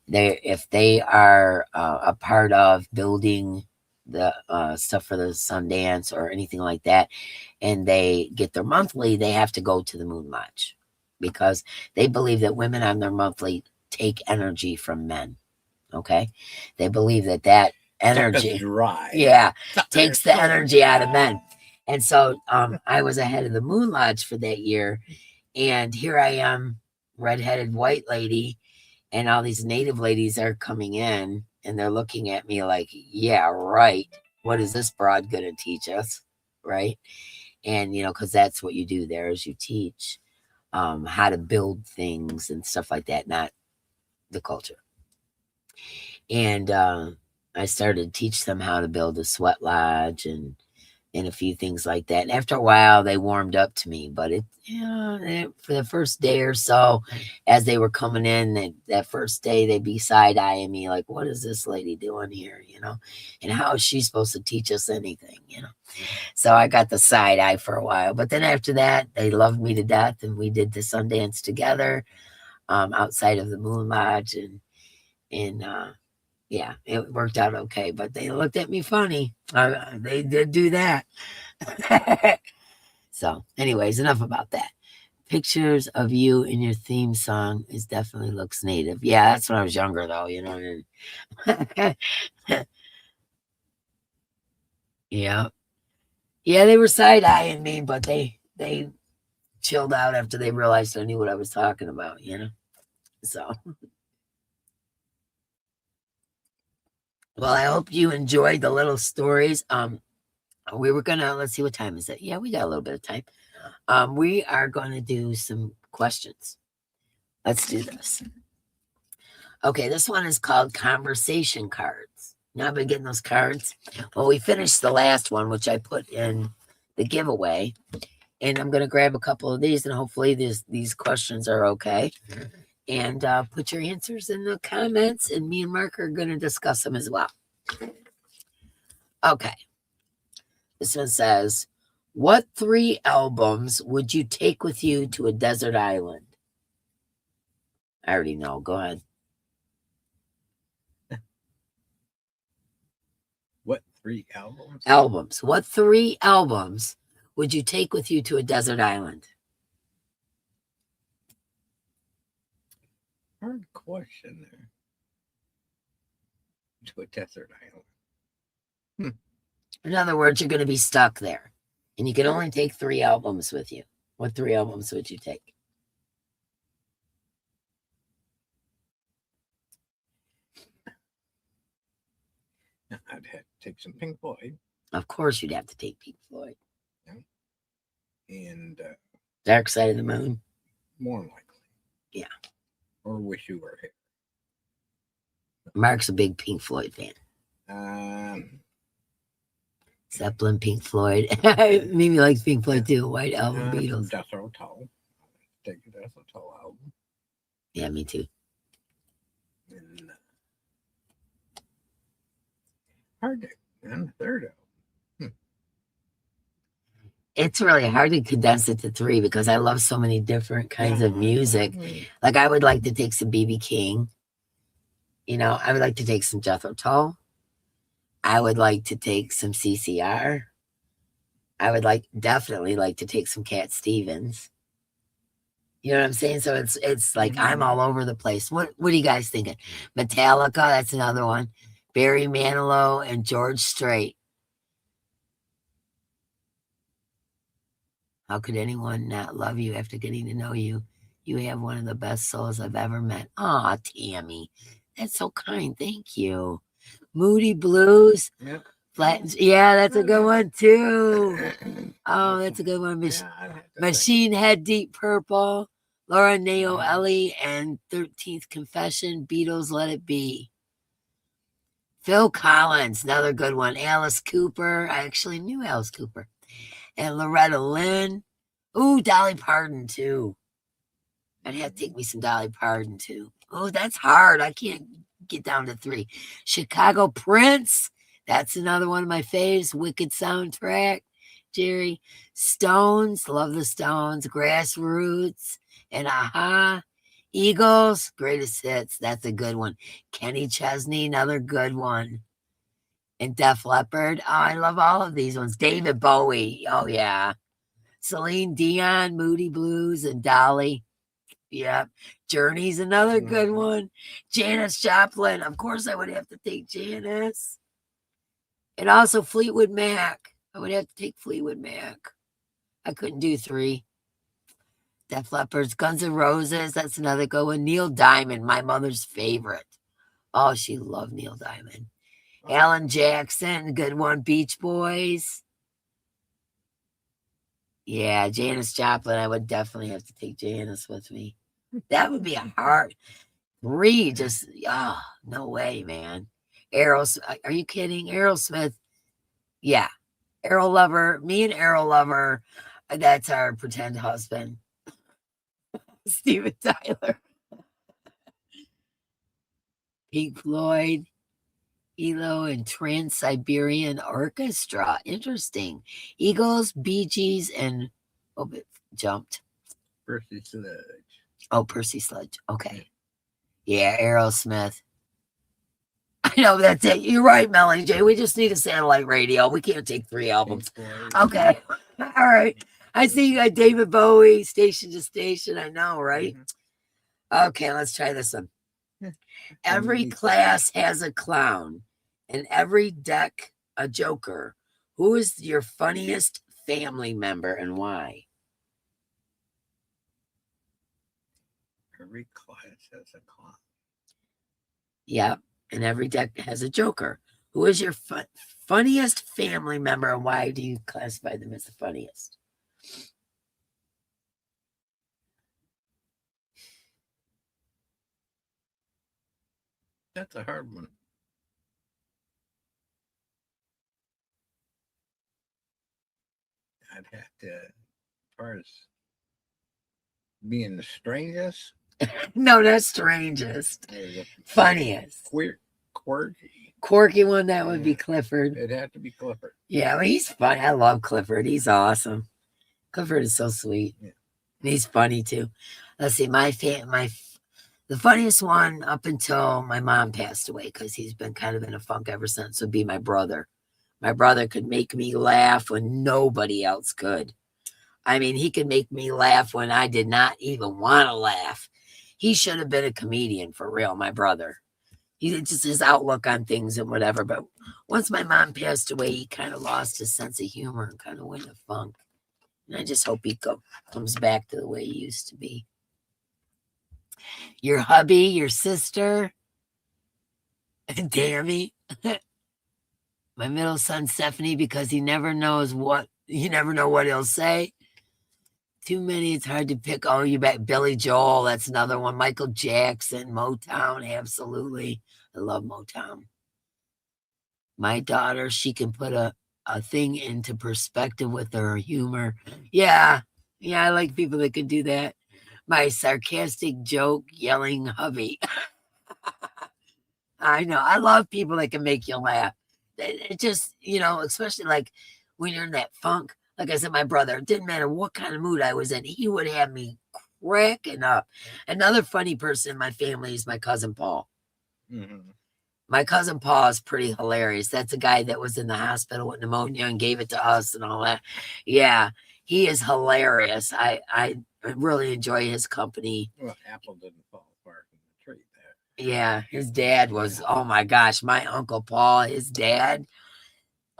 If they are a part of building the stuff for the Sundance or anything like that, and they get their monthly, they have to go to the Moon Lodge because they believe that women on their monthly take energy from men. Okay. They believe that energy dry. Yeah, takes the energy out of men. And so I was ahead of the Moon Lodge for that year. And here I am, redheaded white lady, and all these native ladies are coming in and they're looking at me like, yeah, right. What is this broad going to teach us? Right. And, because that's what you do there is you teach how to build things and stuff like that, not the culture. And I started to teach them how to build a sweat lodge and a few things like that. And after a while, they warmed up to me. But for the first day or so, as they were coming in, that first day, they'd be side-eyeing me like, what is this lady doing here, And how is she supposed to teach us anything, So I got the side eye for a while. But then after that, they loved me to death, and we did the Sundance together outside of the Moon Lodge. And yeah, it worked out okay, but they looked at me funny. They did do that. So, anyways, enough about that. Pictures of you in your theme song is definitely looks native. Yeah, that's when I was younger, though. Yeah, yeah, they were side eyeing me, but they chilled out after they realized I knew what I was talking about. So, well, I hope you enjoyed the little stories. We were gonna, let's see, what time is it? Yeah, we got a little bit of time. We are gonna do some questions. Let's do this. Okay, this one is called conversation cards. Now I've been getting those cards. Well, we finished the last one, which I put in the giveaway, and I'm gonna grab a couple of these, and hopefully these questions are okay. And put your answers in the comments, and me and Mark are gonna discuss them as well. Okay. This one says, what 3 albums would you take with you to a desert island? I already know. Go ahead. What 3 albums? Albums. What 3 albums would you take with you to a desert island? Hard question there. To a desert island. In other words, you're going to be stuck there, and you can only take 3 albums with you. What 3 albums would you take? I'd have to take some Pink Floyd. Of course, you'd have to take Pink Floyd. And Dark Side of the Moon. more than likely. Yeah. Or Wish You Were Here. Mark's a big Pink Floyd fan. Zeppelin, Pink Floyd. Mimi likes Pink Floyd too. White Album, Beatles. Death Row Tull. Take a Death Row Tull album. Yeah, me too. And hard to. And the third album. It's really hard to condense it to 3 because I love so many different kinds of music. Like I would like to take some BB King. You know, I would like to take some Jethro Tull. I would like to take some CCR. I would definitely like to take some Cat Stevens. You know what I'm saying? So it's like I'm all over the place. What are you guys thinking? Metallica, that's another one. Barry Manilow and George Strait. How could anyone not love you after getting to know you? You have one of the best souls I've ever met. Aw, Tammy. That's so kind. Thank you. Moody Blues. Yep. Flattens. Yeah, that's a good one too. Oh, that's a good one. Machine Head, Deep Purple. Laura Naoeli and 13th Confession. Beatles, Let It Be. Phil Collins, another good one. Alice Cooper. I actually knew Alice Cooper. And Loretta Lynn. Ooh, Dolly Parton too. I'd have to take me some Dolly Parton too. Oh, that's hard. I can't get down to 3. Chicago Prince. That's another one of my faves. Wicked soundtrack. Jerry. Stones. Love the Stones. Grassroots. And Aha. Eagles. Greatest Hits. That's a good one. Kenny Chesney. Another good one. And Def Leppard. Oh, I love all of these ones. David Bowie. Oh, yeah. Celine Dion. Moody Blues. And Dolly. Yep. Journey's another good one. Janis Joplin. Of course, I would have to take Janis. And also Fleetwood Mac. I would have to take Fleetwood Mac. I couldn't do 3. Def Leppard's Guns N' Roses. That's another good one. Neil Diamond, my mother's favorite. Oh, she loved Neil Diamond. Alan Jackson, good one. Beach Boys. Yeah, Janis Joplin. I would definitely have to take Janis with me. That would be a hard 3. Just, no way, man. Aerosmith. Are you kidding? Aerosmith. Yeah. Arrow Lover. Me and Arrow Lover. That's our pretend husband. Steven Tyler. Pink Floyd. ELO and Trans-Siberian Orchestra. Interesting. Eagles, Bee Gees, and it jumped. Percy Sledge. Oh, Percy Sledge. Okay. Yeah, Aerosmith. I know, that's it. You're right, Melanie J. We just need a satellite radio. We can't take 3 albums. Okay. All right. I see you got David Bowie, Station to Station. I know, right? Okay, let's try this one. Every class has a clown, and every deck a joker. Who is your funniest family member and why? Every class has a clown. Yep. And every deck has a joker. Who is your funniest family member, and why do you classify them as the funniest? That's a hard one. I'd have to, as far as being the strangest, No, not strangest. Funniest. Quirky one, that would be Clifford. It'd have to be Clifford. Yeah, well, he's funny. I love Clifford. He's awesome. Clifford is so sweet. Yeah. And he's funny too. Let's see, the funniest one up until my mom passed away, because he's been kind of in a funk ever since, would be my brother. My brother could make me laugh when nobody else could. I mean, he could make me laugh when I did not even want to laugh. He should have been a comedian for real, my brother. He just his outlook on things and whatever. But once my mom passed away, he kind of lost his sense of humor and kind of went in funk. And I just hope he comes back to the way he used to be. Your hubby, your sister, Tammy, my middle son Stephanie, because you never know what he'll say. Too many, it's hard to pick. Oh, you bet. Billy Joel, that's another one. Michael Jackson, Motown, absolutely. I love Motown. My daughter, she can put a thing into perspective with her humor. Yeah, I like people that can do that. My sarcastic joke, yelling hubby. I know. I love people that can make you laugh. It just, especially like when you're in that funk. Like I said, my brother, it didn't matter what kind of mood I was in, he would have me cracking up. Another funny person in my family is my cousin Paul. Mm-hmm. My cousin Paul is pretty hilarious. That's a guy that was in the hospital with pneumonia and gave it to us and all that. Yeah, he is hilarious. I really enjoy his company. Well, apple didn't fall far from the tree there. Yeah, his dad was, oh my gosh, my Uncle Paul, his dad.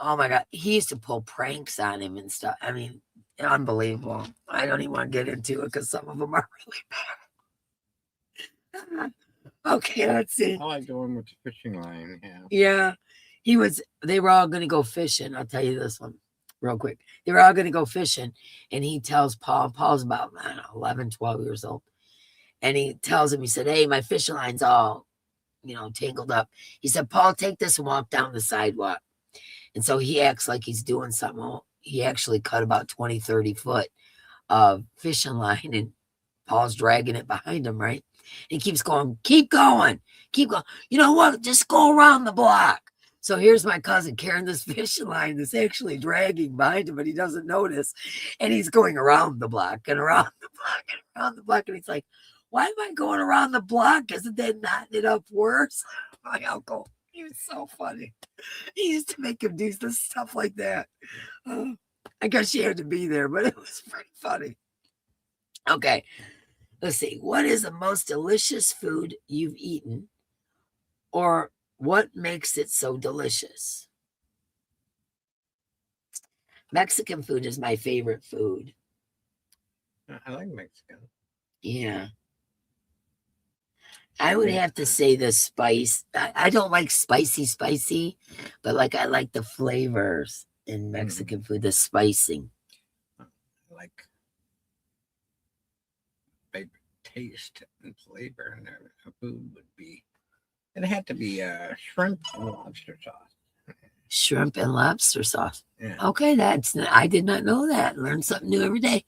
Oh my God, he used to pull pranks on him and stuff. I mean, unbelievable. I don't even want to get into it because some of them are really bad. Okay, let's see. I like going with the fishing line. Yeah. They were all going to go fishing. I'll tell you this one real quick. They were all going to go fishing. And he tells Paul's about, I don't know, 11, 12 years old. And he tells him, he said, hey, my fishing line's all, tangled up. He said, Paul, take this and walk down the sidewalk. And so he acts like he's doing something. Well, he actually cut about 20, 30 foot of fishing line, and Paul's dragging it behind him, right? And he keeps going, keep going. You know what? Just go around the block. So here's my cousin carrying this fishing line that's actually dragging behind him, but he doesn't notice. And he's going around the block and around the block and around the block. And he's like, why am I going around the block? Isn't that knotting it up worse? My uncle, he was so funny. He used to make him do this stuff like that. I guess she had to be there, but it was pretty funny. Okay, let's see. What is the most delicious food you've eaten, or what makes it so delicious? Mexican food is my favorite food. I like Mexican. Yeah. I would have to say the spice. I don't like spicy, but like I like the flavors in Mexican food, the spicing. I like favorite taste and flavor in their food would be. It had to be shrimp and lobster sauce. Shrimp and lobster sauce. Yeah. Okay, I did not know that. Learn something new every day.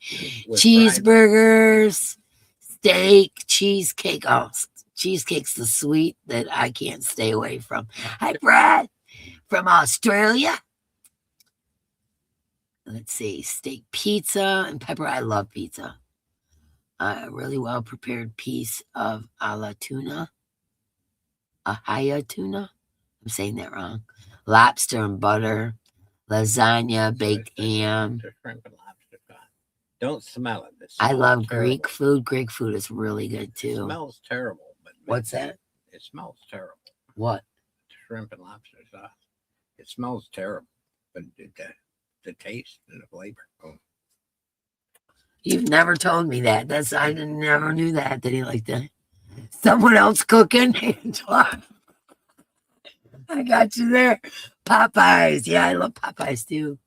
With Cheeseburgers, steak, cheesecake. Oh, cheesecake's the sweet that I can't stay away from. Hi, Brad from Australia. Let's see, steak, pizza, and pepper. I love pizza. A really well prepared piece of ala tuna, ahaya tuna. I'm saying that wrong. Lobster and butter, lasagna, baked ham. Shrimp and lobster sauce. Don't smell it. I love Greek food. Greek food is really good too. It smells terrible. But what's that? It smells terrible. What? Shrimp and lobster sauce. It smells terrible, but the taste and the flavor. Oh. You've never told me that. I never knew that he liked that. Someone else cooking. I got you there. Popeyes. Yeah, I love Popeyes too.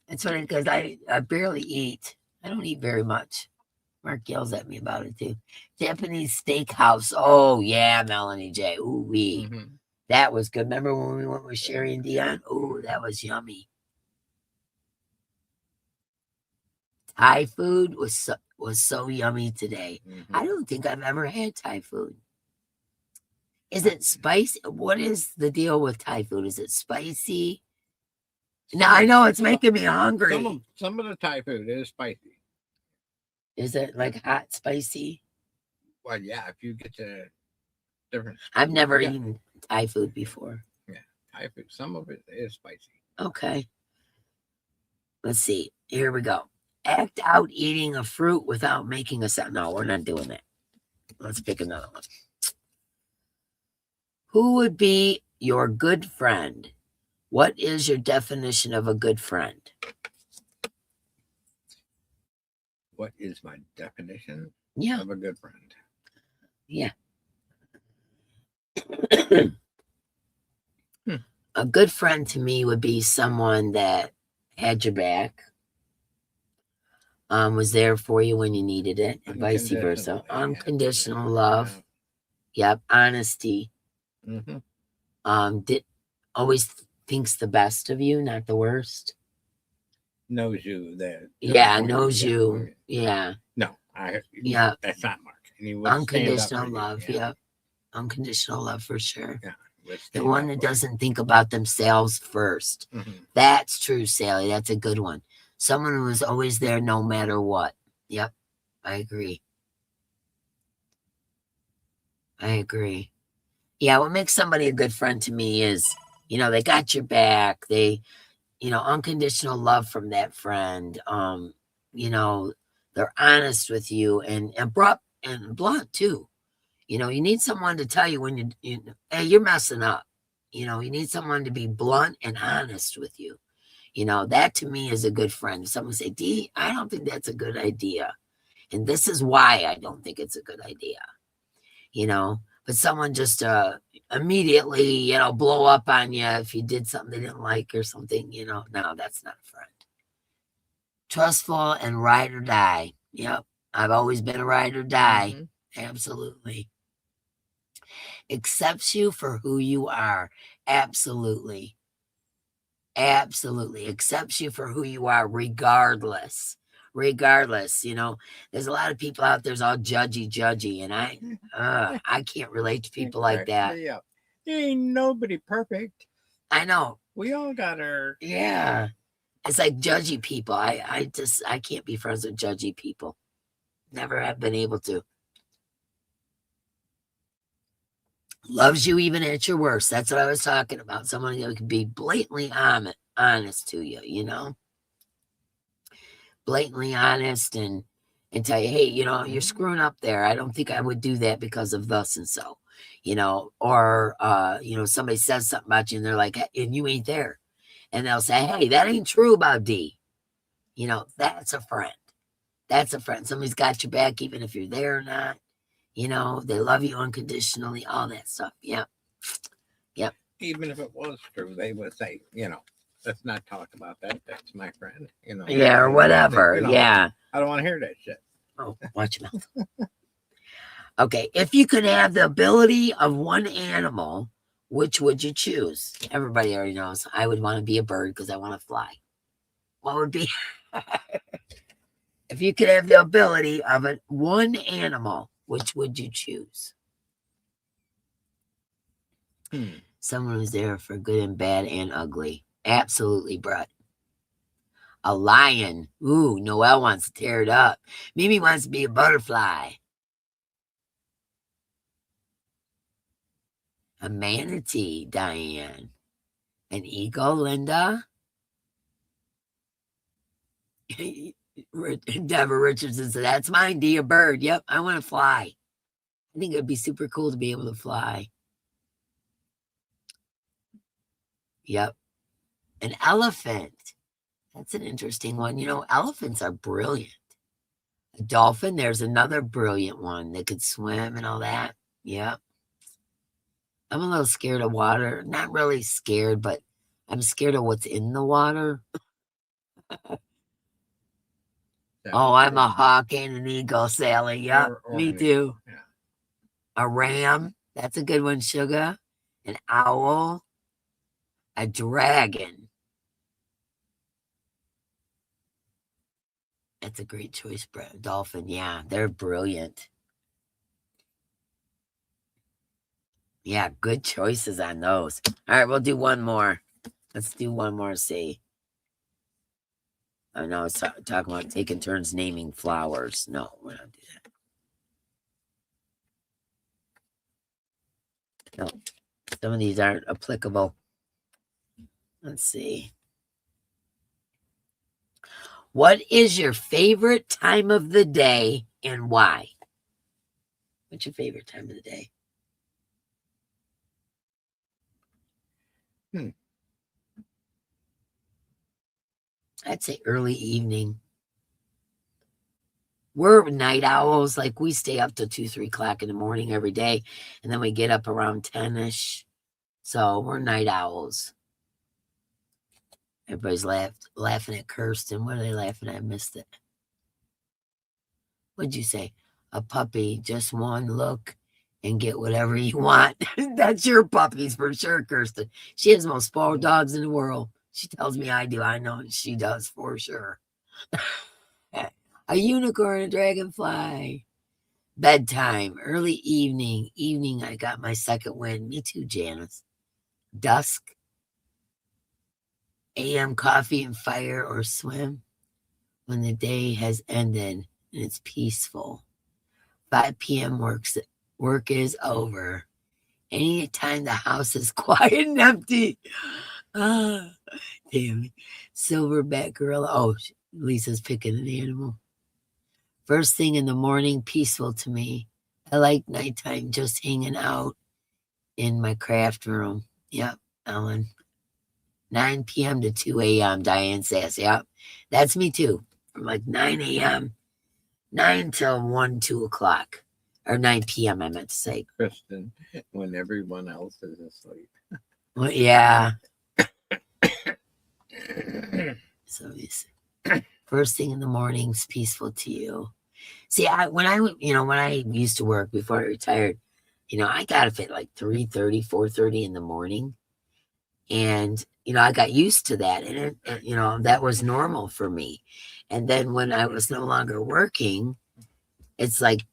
It's funny because I barely eat. I don't eat very much. Mark yells at me about it too. Japanese steakhouse. Oh yeah, Melanie J. Ooh wee. Mhm. That was good. Remember when we went with Sherry and Dion? Oh, that was yummy. Thai food was so yummy today. I Mhm. don't think I've ever had Thai food. Is it spicy? What is the deal with Thai food? Is it spicy? Now I know it's making me hungry. Some of the Thai food is spicy. Is it like hot spicy? Well, yeah, if you get the different. I've never Yeah. eaten Thai food before. Yeah, Thai food. Some of it is spicy. Okay. Let's see. Here we go. Act out eating a fruit without making a sound. No, we're not doing that. Let's pick another one. Who would be your good friend? What is your definition of a good friend? What is my definition Yeah. of a good friend? Yeah. A good friend to me would be someone that had your back, was there for you when you needed it, and vice versa. Unconditional love. Yep. Honesty. Did always thinks the best of you, not the worst. Knows you that. Yeah, knows you. Yeah. No, Yeah. That's not Mark. And he Unconditional love. Yep. Unconditional love for sure. Yeah. The one that doesn't think about themselves first. That's true, Sally. That's a good one. Someone who is always there no matter what. Yep. I agree. Yeah, what makes somebody a good friend to me is, they got your back. They, unconditional love from that friend. They're honest with you and abrupt and blunt too. You need someone to tell you when hey, you're messing up. You need someone to be blunt and honest with you. That to me is a good friend. If someone say, D, I don't think that's a good idea. And this is why I don't think it's a good idea. But someone just immediately, blow up on you if you did something they didn't like or something, no, that's not a friend. Trustful and ride or die. Yep. I've always been a ride or die. Absolutely. Accepts you for who you are. Absolutely. Accepts you for who you are, regardless. There's a lot of people out there's all judgy, and I can't relate to people like that. Yeah. Ain't nobody perfect. I know. We all got our. Yeah. It's like judgy people. I can't be friends with judgy people. Never have been able to. Loves you even at your worst. That's what I was talking about. Someone who can be blatantly honest to you, blatantly honest and tell you, hey, you're screwing up there. I don't think I would do that because of thus and so, or, somebody says something about you and they're like, and you ain't there. And they'll say, hey, that ain't true about D. That's a friend. Somebody's got your back, even if you're there or not. They love you unconditionally, all that stuff. Yep. Even if it was true, they would say, let's not talk about that. That's my friend, Yeah, or whatever. Yeah. I don't want to hear that shit. Oh, watch your mouth. Okay. If you could have the ability of one animal, which would you choose? Everybody already knows. I would want to be a bird because I want to fly. What would be? If you could have the ability of one animal, which would you choose? Someone who's there for good and bad and ugly. Absolutely, Brett. A lion. Ooh, Noelle wants to tear it up. Mimi wants to be a butterfly. A manatee, Diane. An eagle, Linda. Deborah Richardson said, that's mine, D, a bird. Yep, I want to fly. I think it'd be super cool to be able to fly. Yep. An elephant. That's an interesting one. You know, elephants are brilliant. A dolphin, there's another brilliant one that could swim and all that. Yeah. I'm a little scared of water. Not really scared, but I'm scared of what's in the water. Oh, I'm a hawk and an eagle, Sally. Yep, me too. Yeah. A ram. That's a good one, Sugar. An owl. A dragon. That's a great choice, Brett. Dolphin. Yeah, they're brilliant. Yeah, good choices on those. All right, we'll do one more. Let's do one more. See. I know I was talking about taking turns naming flowers. No, we're not doing that. No, some of these aren't applicable. Let's see. What is your favorite time of the day and why? What's your favorite time of the day? I'd say early evening. We're night owls. Like we stay up till 2, 3 o'clock in the morning every day. And then we get up around 10-ish. So we're night owls. Everybody's laughing at Kirsten. What are they laughing at? I missed it. What'd you say? A puppy, just one look and get whatever you want. That's your puppies for sure, Kirsten. She has the most spoiled dogs in the world. She tells me I do. I know she does for sure. A unicorn, a dragonfly. Bedtime, early evening. Evening, I got my second wind. Me too, Janice. Dusk. AM, coffee and fire or swim. When the day has ended and it's peaceful. 5 p.m. work is over. Anytime the house is quiet and empty. Ah, damn it. Silverback gorilla. Oh, Lisa's picking an animal. First thing in the morning, peaceful to me. I like nighttime, just hanging out in my craft room. Yep, Ellen. 9 p.m. to 2 a.m., Diane says. Yep, that's me too. From like 9 a.m., 9 till 1, 2 o'clock. Or 9 p.m., I meant to say. Kristen, when everyone else is asleep. Well, yeah. So first thing in the morning's peaceful to you. See, when I used to work before I retired, I got up at like 3:30, 4:30 in the morning. And, I got used to that. And, that was normal for me. And then when I was no longer working, it's like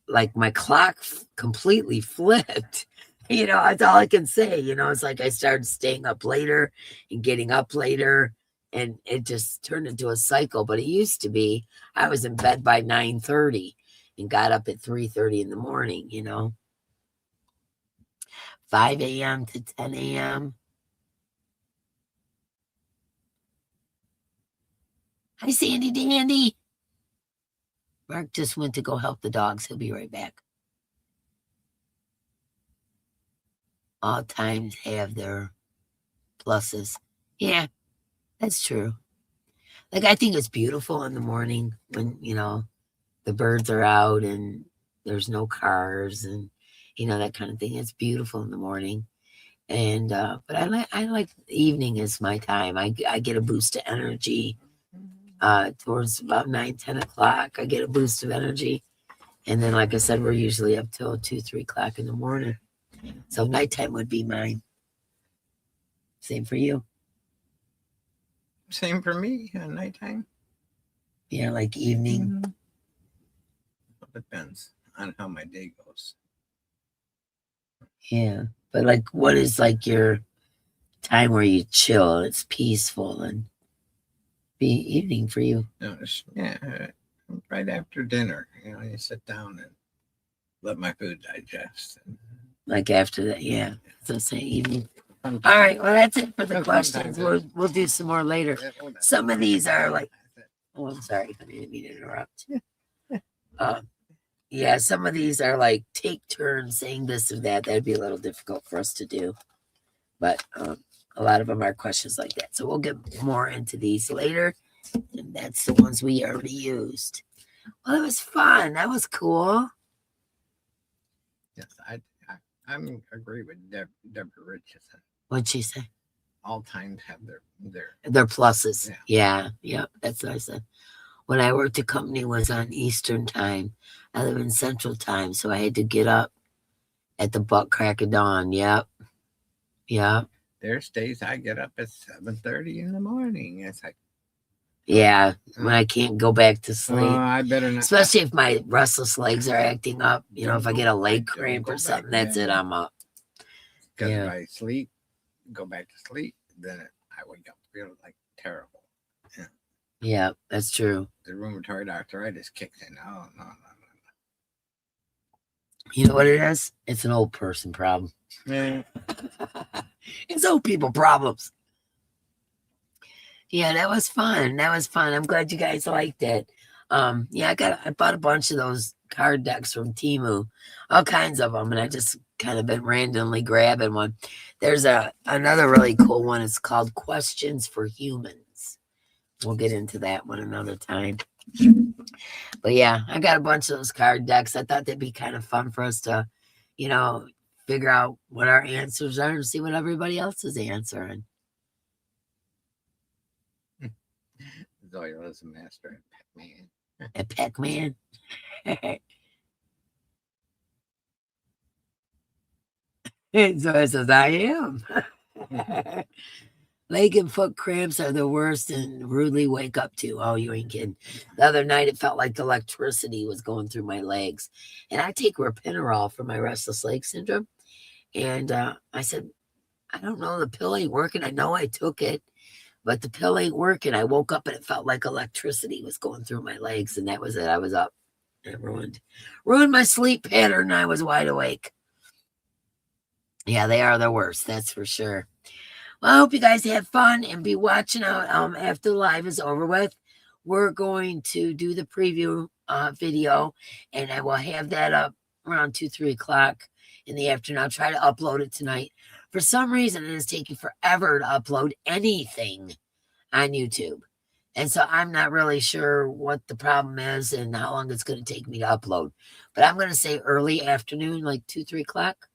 my clock completely flipped. That's all I can say. It's like I started staying up later and getting up later, and it just turned into a cycle. But it used to be I was in bed by 9:30 and got up at 3:30 in the morning, 5 a.m. to 10 a.m. Hi, Sandy Dandy. Mark just went to go help the dogs. He'll be right back. All times have their pluses. Yeah, that's true. Like, I think it's beautiful in the morning when, the birds are out and there's no cars and, that kind of thing. It's beautiful in the morning. And, but I like the evening is my time. I get a boost of energy towards about 9, 10 o'clock. I get a boost of energy. And then, like I said, we're usually up till 2, 3 o'clock in the morning. So nighttime would be mine. Same for you. Same for me, nighttime. Yeah, like evening. It depends on how my day goes. Yeah, but like, what is like your time where you chill? It's peaceful and be evening for you. Right after dinner, you sit down and let my food digest. Like after that, yeah. So say evening. All right, well, that's it for the questions. We'll do some more later. Some of these are like, oh, I'm sorry, I didn't mean to interrupt. Yeah, some of these are like take turns saying this or that. That'd be a little difficult for us to do. But A lot of them are questions like that. So we'll get more into these later. And that's the ones we already used. Well, it was fun. That was cool. Yes, I'm agree with Deborah Richardson. What'd she say? All times have Their pluses. Yeah. Yeah. That's what I said. When I worked, the company was on Eastern time. I live in Central time, so I had to get up at the butt crack of dawn. Yep. There's days I get up at 7:30 in the morning. It's like, Yeah, when I can't go back to sleep. I better not. Especially if my restless legs are acting up. You know, if I get a leg cramp or something, that's it. I'm up. Because if I sleep, go back to sleep, then I wake up feeling like terrible. Yeah, that's true. The rheumatoid arthritis kicks in. Oh, no. You know what it is? It's an old person problem. Yeah. It's old people problems. Yeah, that was fun. I'm glad you guys liked it. Yeah, I bought a bunch of those card decks from Temu, all kinds of them, and I just kind of been randomly grabbing one. There's another really cool one. It's called Questions for Humans. We'll get into that one another time. But yeah, I got a bunch of those card decks. I thought they'd be kind of fun for us to, figure out what our answers are and see what everybody else is answering. Zoya was a master at Pac-Man. At Pac-Man? Zoya says, I am. Leg and foot cramps are the worst and rudely wake up to. Oh, you ain't kidding. The other night, it felt like electricity was going through my legs. And I take Ropinirole for my restless leg syndrome. And I said, I don't know, the pill ain't working. I know I took it, but the pill ain't working. I woke up and it felt like electricity was going through my legs. And that was it. I was up. It ruined my sleep pattern. And I was wide awake. Yeah, they are the worst. That's for sure. Well, I hope you guys have fun and be watching out after the live is over with. We're going to do the preview video, and I will have that up around 2-3 o'clock in the afternoon. I'll try to upload it tonight. For some reason, it is taking forever to upload anything on YouTube. And so I'm not really sure what the problem is and how long it's going to take me to upload. But I'm going to say early afternoon, like 2-3 o'clock.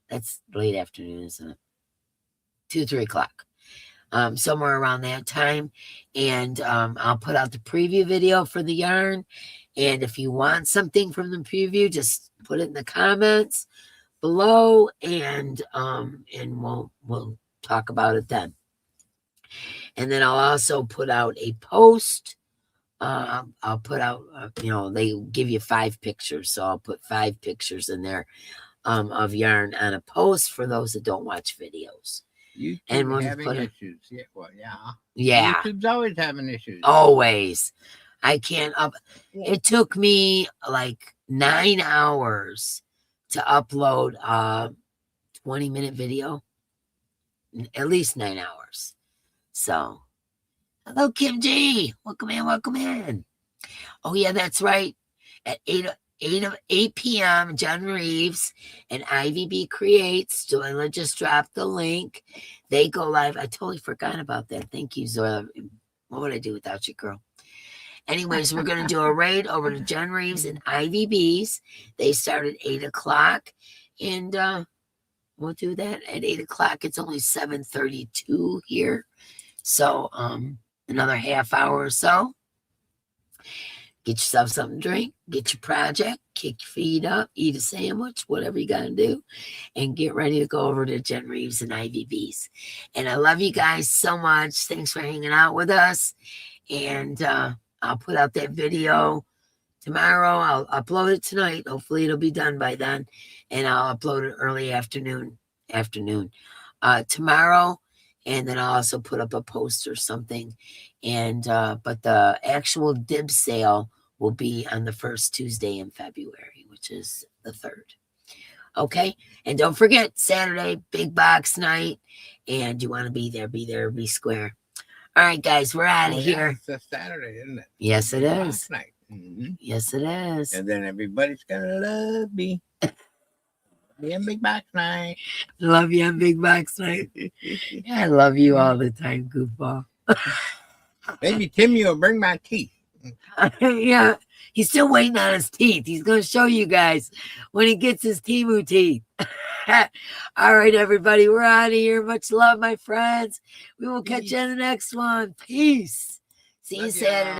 That's late afternoon, isn't it? 2-3 o'clock, somewhere around that time. And I'll put out the preview video for the yarn. And if you want something from the preview, just put it in the comments below, and we'll talk about it then. And then I'll also put out a post. I'll put out, they give you 5 pictures, so I'll put 5 pictures in there of yarn on a post for those that don't watch videos. YouTube having issues. Yeah, well, yeah. Yeah. YouTube's always having issues. Always. I can't up. It took me like 9 hours to upload a 20-minute video. At least 9 hours. So, hello, Kim G. Welcome in. Oh, yeah, that's right. At 8 p.m., John Reeves and IVB Creates. Zoila just dropped the link. They go live. I totally forgot about that. Thank you, Zoila. What would I do without you, girl? Anyways, we're going to do a raid over to John Reeves and IVB's. They start at 8 o'clock. And we'll do that at 8 o'clock. It's only 7:32 here. So another half hour or so. Get yourself something to drink, get your project, kick your feet up, eat a sandwich, whatever you got to do, and get ready to go over to Jen Reeves and IVB's. And I love you guys so much. Thanks for hanging out with us. And I'll put out that video tomorrow. I'll upload it tonight. Hopefully it'll be done by then. And I'll upload it early afternoon tomorrow. And then I'll also put up a post or something. And but the actual dib sale will be on the first Tuesday in February, which is the 3rd. Okay. And don't forget, Saturday, big box night. And you want to be there, be square. All right, guys, we're out of here. It's a Saturday, isn't it? Yes, it is. Night. Mm-hmm. Yes, it is. And then everybody's going to love me. Be in big box night. Love you on Big Box Night. I love you all the time, goofball. Maybe Timmy will bring my teeth. Yeah, he's still waiting on his teeth. He's going to show you guys when he gets his Timu teeth. All right, everybody, we're out of here. Much love, my friends. We will catch you in the next one. Peace. See you Love ya. Saturday.